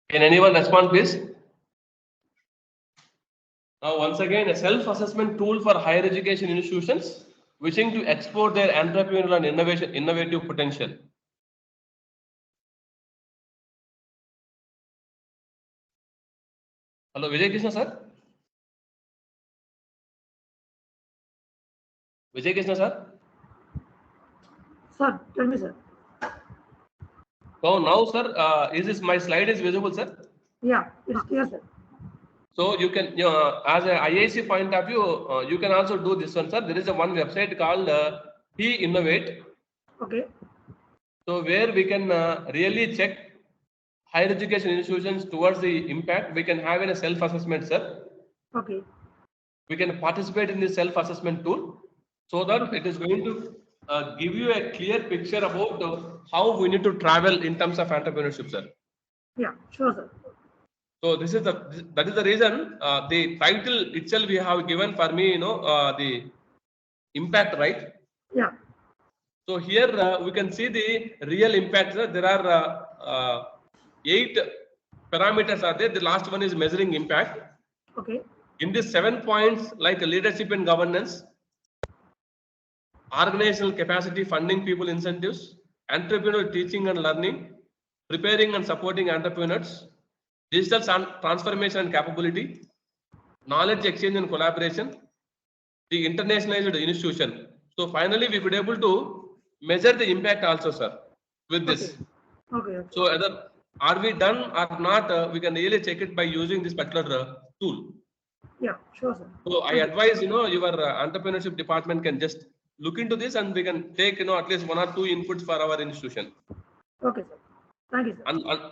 Can anyone respond, please? Now, once again, a self-assessment tool for higher education institutions wishing to explore their entrepreneurial and innovative potential. Hello, Vijay Krishna, sir? Vijay Krishna, sir? Sir, tell me, sir. So now, sir, my slide is visible, sir? Yeah, it's clear, sir. So you can, as a IIC point of view, you can also do this one, sir. There is a one website called Innovate. Okay. So where we can really check higher education institutions towards the impact. We can have in a self-assessment, sir. Okay. We can participate in the self-assessment tool so that it is going to give you a clear picture about how we need to travel in terms of entrepreneurship, sir. Yeah, sure, sir. So that is the reason the title itself we have given for me, the impact, right? Yeah. So here we can see the real impact. There are 8 parameters are there. The last one is measuring impact. Okay. In these 7 points, like leadership and governance, organizational capacity, funding people incentives, entrepreneurial teaching and learning, preparing and supporting entrepreneurs, digital transformation and capability, knowledge exchange and collaboration, the internationalized institution. So finally, we could able to measure the impact also, sir, with this. Okay. So either are we done or not, we can really check it by using this particular tool. Yeah, sure, sir. So I advise, your entrepreneurship department can just look into this and we can take, at least 1 or 2 inputs for our institution. Okay, sir. Thank you, sir.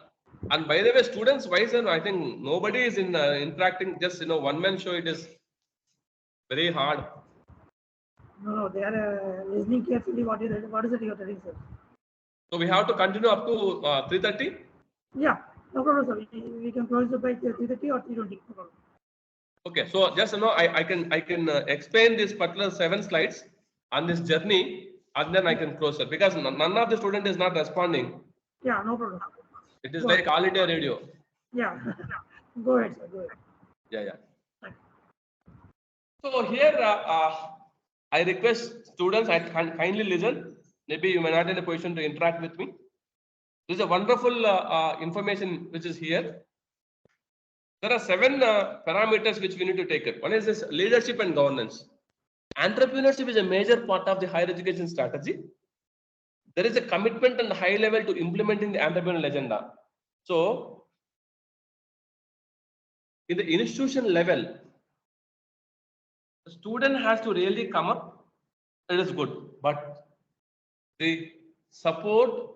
And by the way, students wise, I think nobody is in interacting, just, one man show, it is very hard. No, they are listening carefully. What is it you're telling, sir? So we have to continue up to 3:30? Yeah, no problem, sir. We can close the by 3:30 or 3:20. No problem. Okay, so just, I can explain this particular 7 slides on this journey, and then I can close it, because none of the student is not responding. Yeah, no problem. It is like all India radio. Yeah. Go ahead, sir. Go ahead. Yeah. So here, I request students, I kindly listen. Maybe you may not be in a position to interact with me. This is a wonderful information which is here. There are 7 parameters which we need to take it. One is this leadership and governance. Entrepreneurship is a major part of the higher education strategy. There is a commitment and high level to implementing the entrepreneurial agenda. So, in the institution level, the student has to really come up. It is good, but the support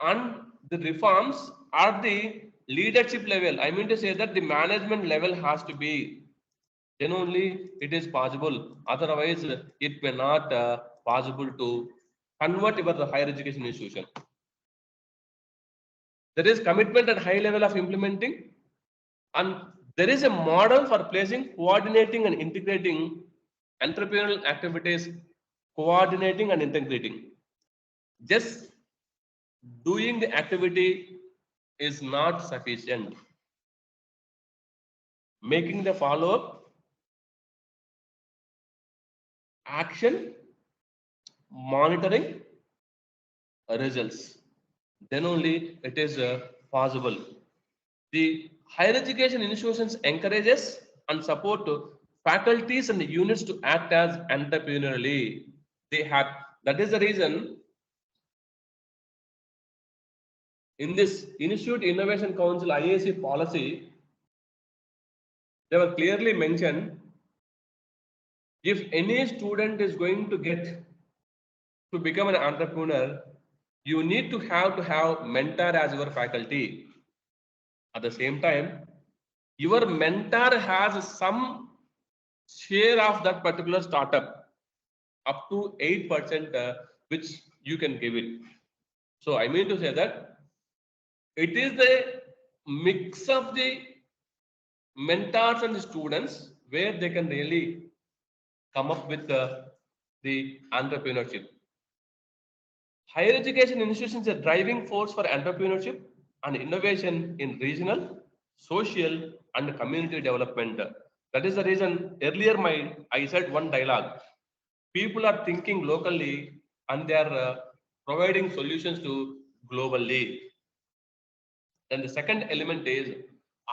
and the reforms at the leadership level, I mean to say that the management level has to be, then only it is possible. Otherwise, it may not possible to convert your higher education institution. There is commitment at high level of implementing, and there is a model for placing, coordinating and integrating entrepreneurial activities, coordinating and integrating. Just doing the activity is not sufficient. Making the follow-up, action, monitoring, results, then only it is possible. The higher education institutions encourages and support faculties and units to act as entrepreneurially. That is the reason in this Institute Innovation Council IIC policy, they were clearly mentioned, if any student is going to get to become an entrepreneur, you need to have mentor as your faculty. At the same time, your mentor has some share of that particular startup, up to 8%, which you can give it. So I mean to say that it is the mix of the mentors and the students where they can really come up with the entrepreneurship. Higher education institutions are driving force for entrepreneurship and innovation in regional, social, and community development. That is the reason earlier I said one dialogue. People are thinking locally and they are providing solutions to globally. Then the second element is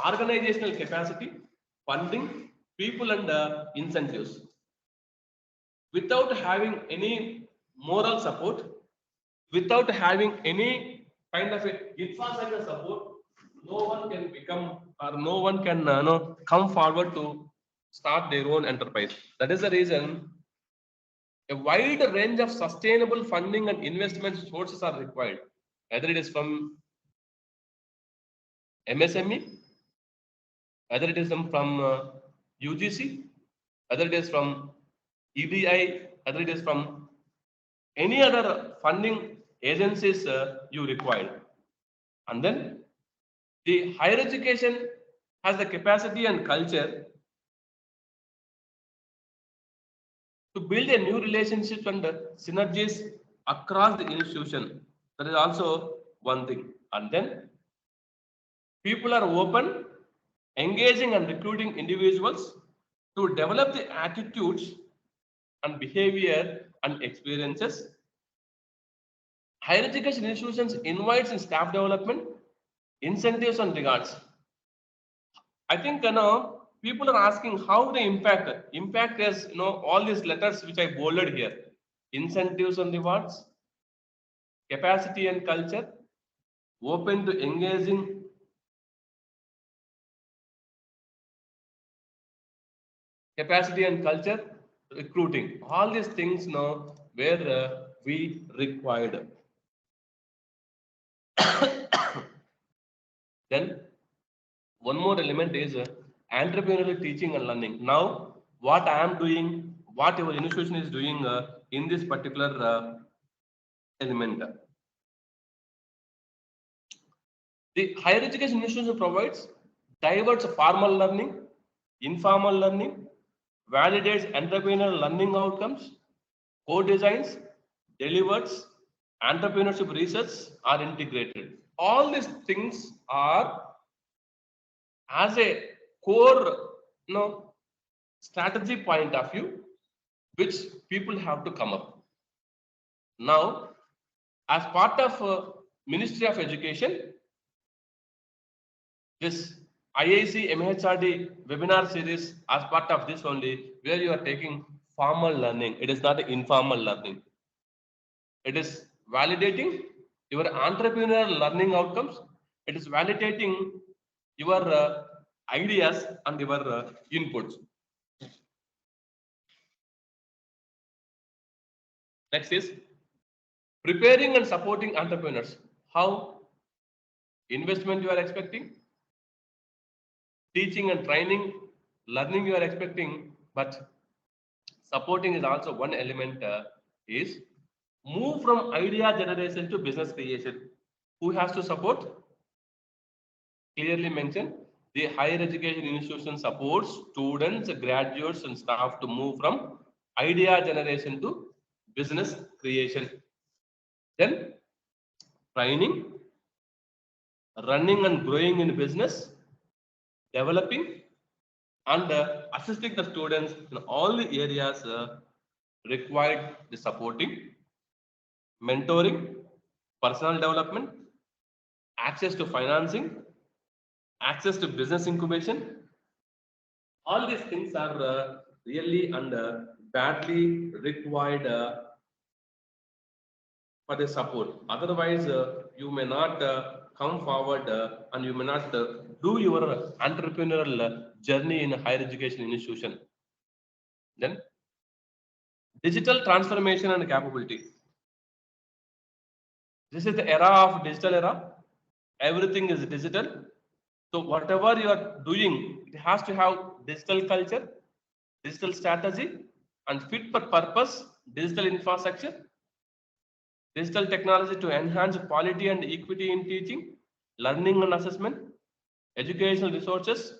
organizational capacity, funding, people and incentives. Without having any moral support, without having any kind of infrastructure support, no one can become or no one can come forward to start their own enterprise. That is the reason a wide range of sustainable funding and investment sources are required, whether it is from MSME, whether it is from UGC, whether it is from EBI, whether it is from any other funding agencies you require. And then the higher education has the capacity and culture to build a new relationships and synergies across the institution. That is also one thing. And then people are open, engaging and recruiting individuals to develop the attitudes and behavior and experiences. Higher education institutions invites in staff development, incentives and regards. I think people are asking how the impact is all these letters which I bolded here: incentives and rewards, capacity and culture, open to engaging, capacity and culture, recruiting. All these things now where we required. Then one more element is entrepreneurial teaching and learning. Now, what I am doing, what our institution is doing in this particular element. The higher education institution provides diverse formal learning, informal learning, validates entrepreneurial learning outcomes, co-designs, delivers, entrepreneurship research are integrated. All these things are as a core strategy point of view which people have to come up. Now, as part of Ministry of Education, this IIC-NRI webinar series as part of this only, where you are taking formal learning. It is not informal learning. It is validating your entrepreneurial learning outcomes. It is validating your ideas and your inputs. Next is preparing and supporting entrepreneurs. How? Investment you are expecting, teaching and training, learning you are expecting, but supporting is also one element. Is move from idea generation to business creation. Who has to support? Clearly mentioned, the higher education institution supports students, graduates and staff to move from idea generation to business creation. Then training, running and growing in business, developing and assisting the students in all the areas required, the supporting, mentoring, personal development, access to financing, access to business incubation. All these things are really and badly required for the support. Otherwise, you may not come forward and you may not do your entrepreneurial journey in a higher education institution. Then, digital transformation and capability. This is the era of digital era. Everything is digital. So whatever you are doing, it has to have digital culture, digital strategy, and fit for purpose digital infrastructure, digital technology to enhance quality and equity in teaching, learning and assessment, educational resources,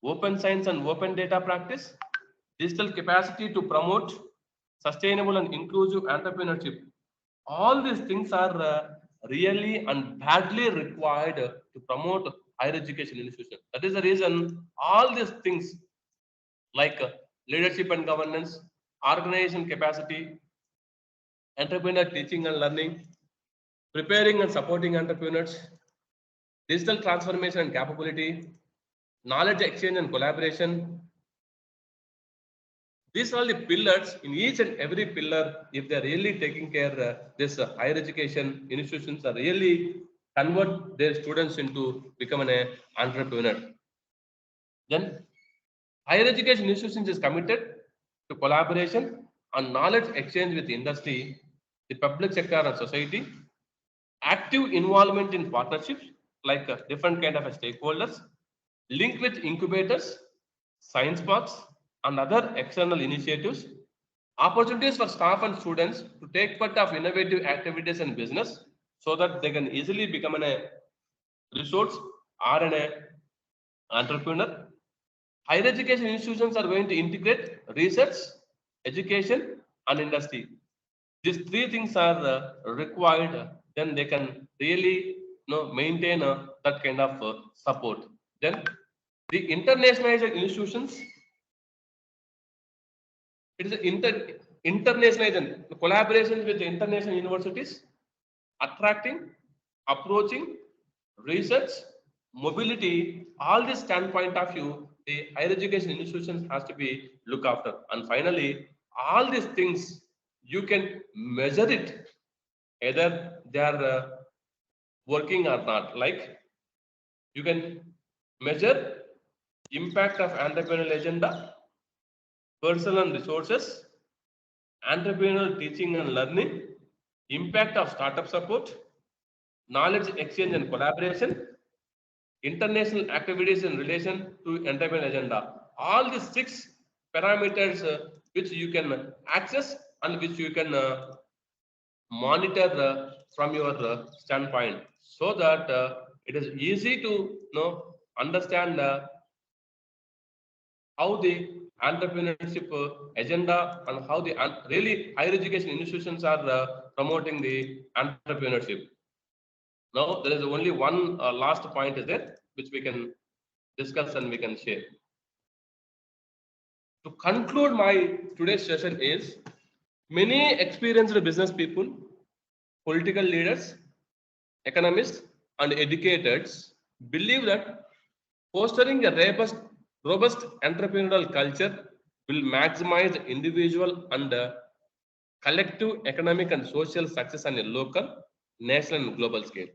open science and open data practice, digital capacity to promote sustainable and inclusive entrepreneurship. All these things are really and badly required to promote higher education institutions. That is the reason all these things like leadership and governance, organization capacity, entrepreneur teaching and learning, preparing and supporting entrepreneurs, digital transformation and capability, knowledge exchange and collaboration. These are the pillars. In each and every pillar, if they are really taking care, this higher education institutions are really convert their students into becoming an entrepreneur. Then higher education institutions is committed to collaboration and knowledge exchange with industry, the public sector and society, active involvement in partnerships like different kind of stakeholders, linked with incubators, science parks, and other external initiatives, opportunities for staff and students to take part of innovative activities and business so that they can easily become a resource or an entrepreneur. Higher education institutions are going to integrate research, education, and industry. These three things are required. Then they can really maintain that kind of support. Then the internationalized institutions. It is internationalization, collaboration with the international universities, attracting, approaching, research, mobility, all this standpoint of view, the higher education institutions has to be looked after. And finally, all these things you can measure it, either they are working or not. Like you can measure impact of entrepreneurial agenda, personal and resources, entrepreneurial teaching and learning, impact of startup support, knowledge exchange and collaboration, international activities in relation to entrepreneurial agenda. All these 6 parameters which you can access and which you can monitor from your standpoint, so that it is easy to understand how the entrepreneurship agenda and how the really higher education institutions are promoting the entrepreneurship. Now, there is only one last point is there, which we can discuss and we can share. To conclude my today's session is, many experienced business people, political leaders, economists, and educators believe that fostering a robust entrepreneurial culture will maximize individual and collective economic and social success on a local, national, and global scale.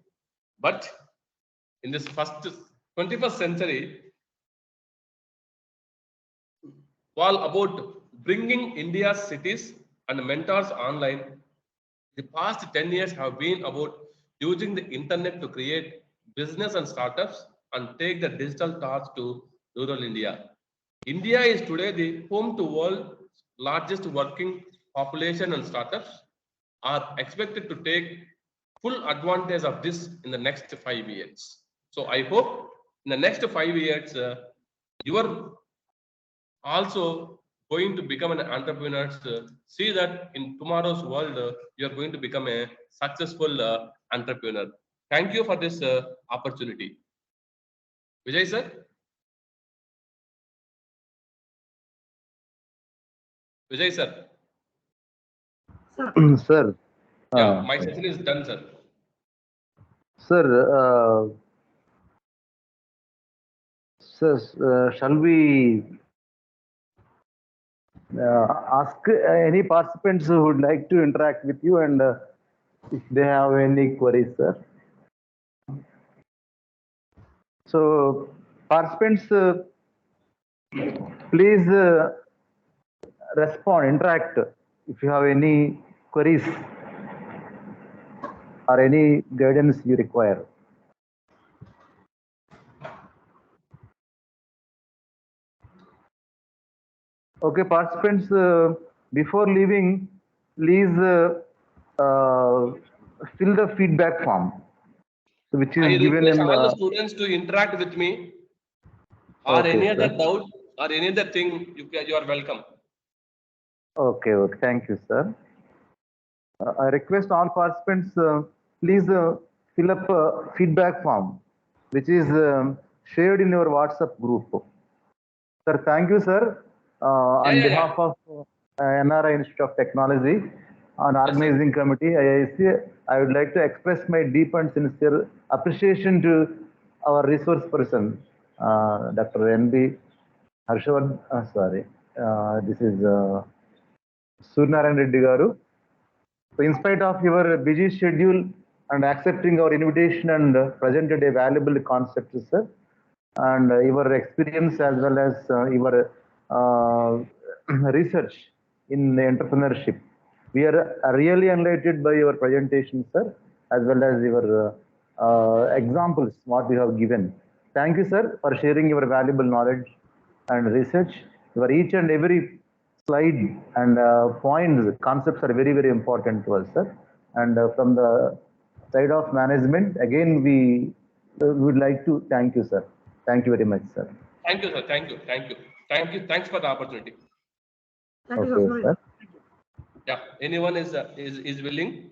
But in this 21st century, while about bringing India's cities and mentors online, the past 10 years have been about using the internet to create business and startups and take the digital torch to rural India. India is today the home to world's largest working population, and startups are expected to take full advantage of this in the next 5 years. So I hope in the next 5 years, you are also going to become an entrepreneur. See that in tomorrow's world, you are going to become a successful entrepreneur. Thank you for this opportunity. Vijay sir? Vijay sir? Sir. Yeah, my session is done, sir. Sir, shall we ask any participants who would like to interact with you, and if they have any queries, sir? So, participants, please respond, interact if you have any queries or any guidance you require. Okay, participants, before leaving, please fill the feedback form, which is given in all the students to interact with me, or okay, any other sir. doubt or any other thing, you are welcome. Okay, thank you, sir. I request all participants, please fill up a feedback form, which is shared in your WhatsApp group. Sir, thank you, sir. On behalf of NRI Institute of Technology, on organizing committee, IIC, I would like to express my deep and sincere appreciation to our resource person, Dr. N.B. Harshavad, this is Surnaran Reddy Garu. So in spite of your busy schedule and accepting our invitation and presented a valuable concept, sir, and your experience as well as your research in entrepreneurship. We are really enlightened by your presentation, sir, as well as your examples, what you have given. Thank you, sir, for sharing your valuable knowledge and research. Your each and every slide and points, concepts are very, very important to us, sir. And from the side of management, again, we would like to thank you, sir. Thank you very much, sir. Thank you, sir. Thank you. Thank you. Thank you. Thanks for the opportunity. Thank you, sir. Yeah. Anyone is willing?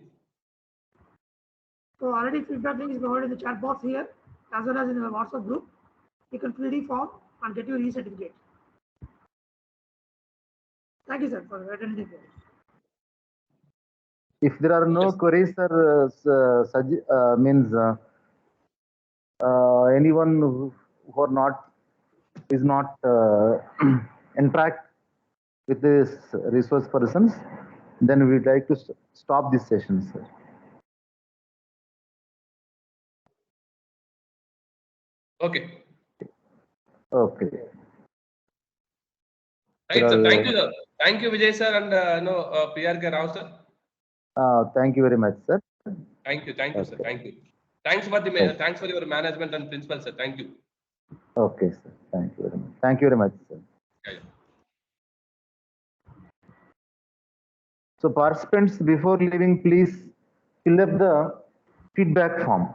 So already feedback link is provided in the chat box here, as well as in the WhatsApp group. You can fill the form and get your e-certificate. Thank you, sir, for attending. If there are no queries, sir, means anyone who is not interact with this resource persons, then we'd like to stop this session, sir. Okay. Okay. Right, sir. Thank you, sir. Thank you, Vijay sir, and PRK Rao sir. Thank you very much, sir. Thank you, sir. Thank you. Thanks for your management and principal, sir. Thank you. Okay, sir. Thank you very much. Thank you very much, sir. Yeah. So participants, before leaving, please fill up the feedback form.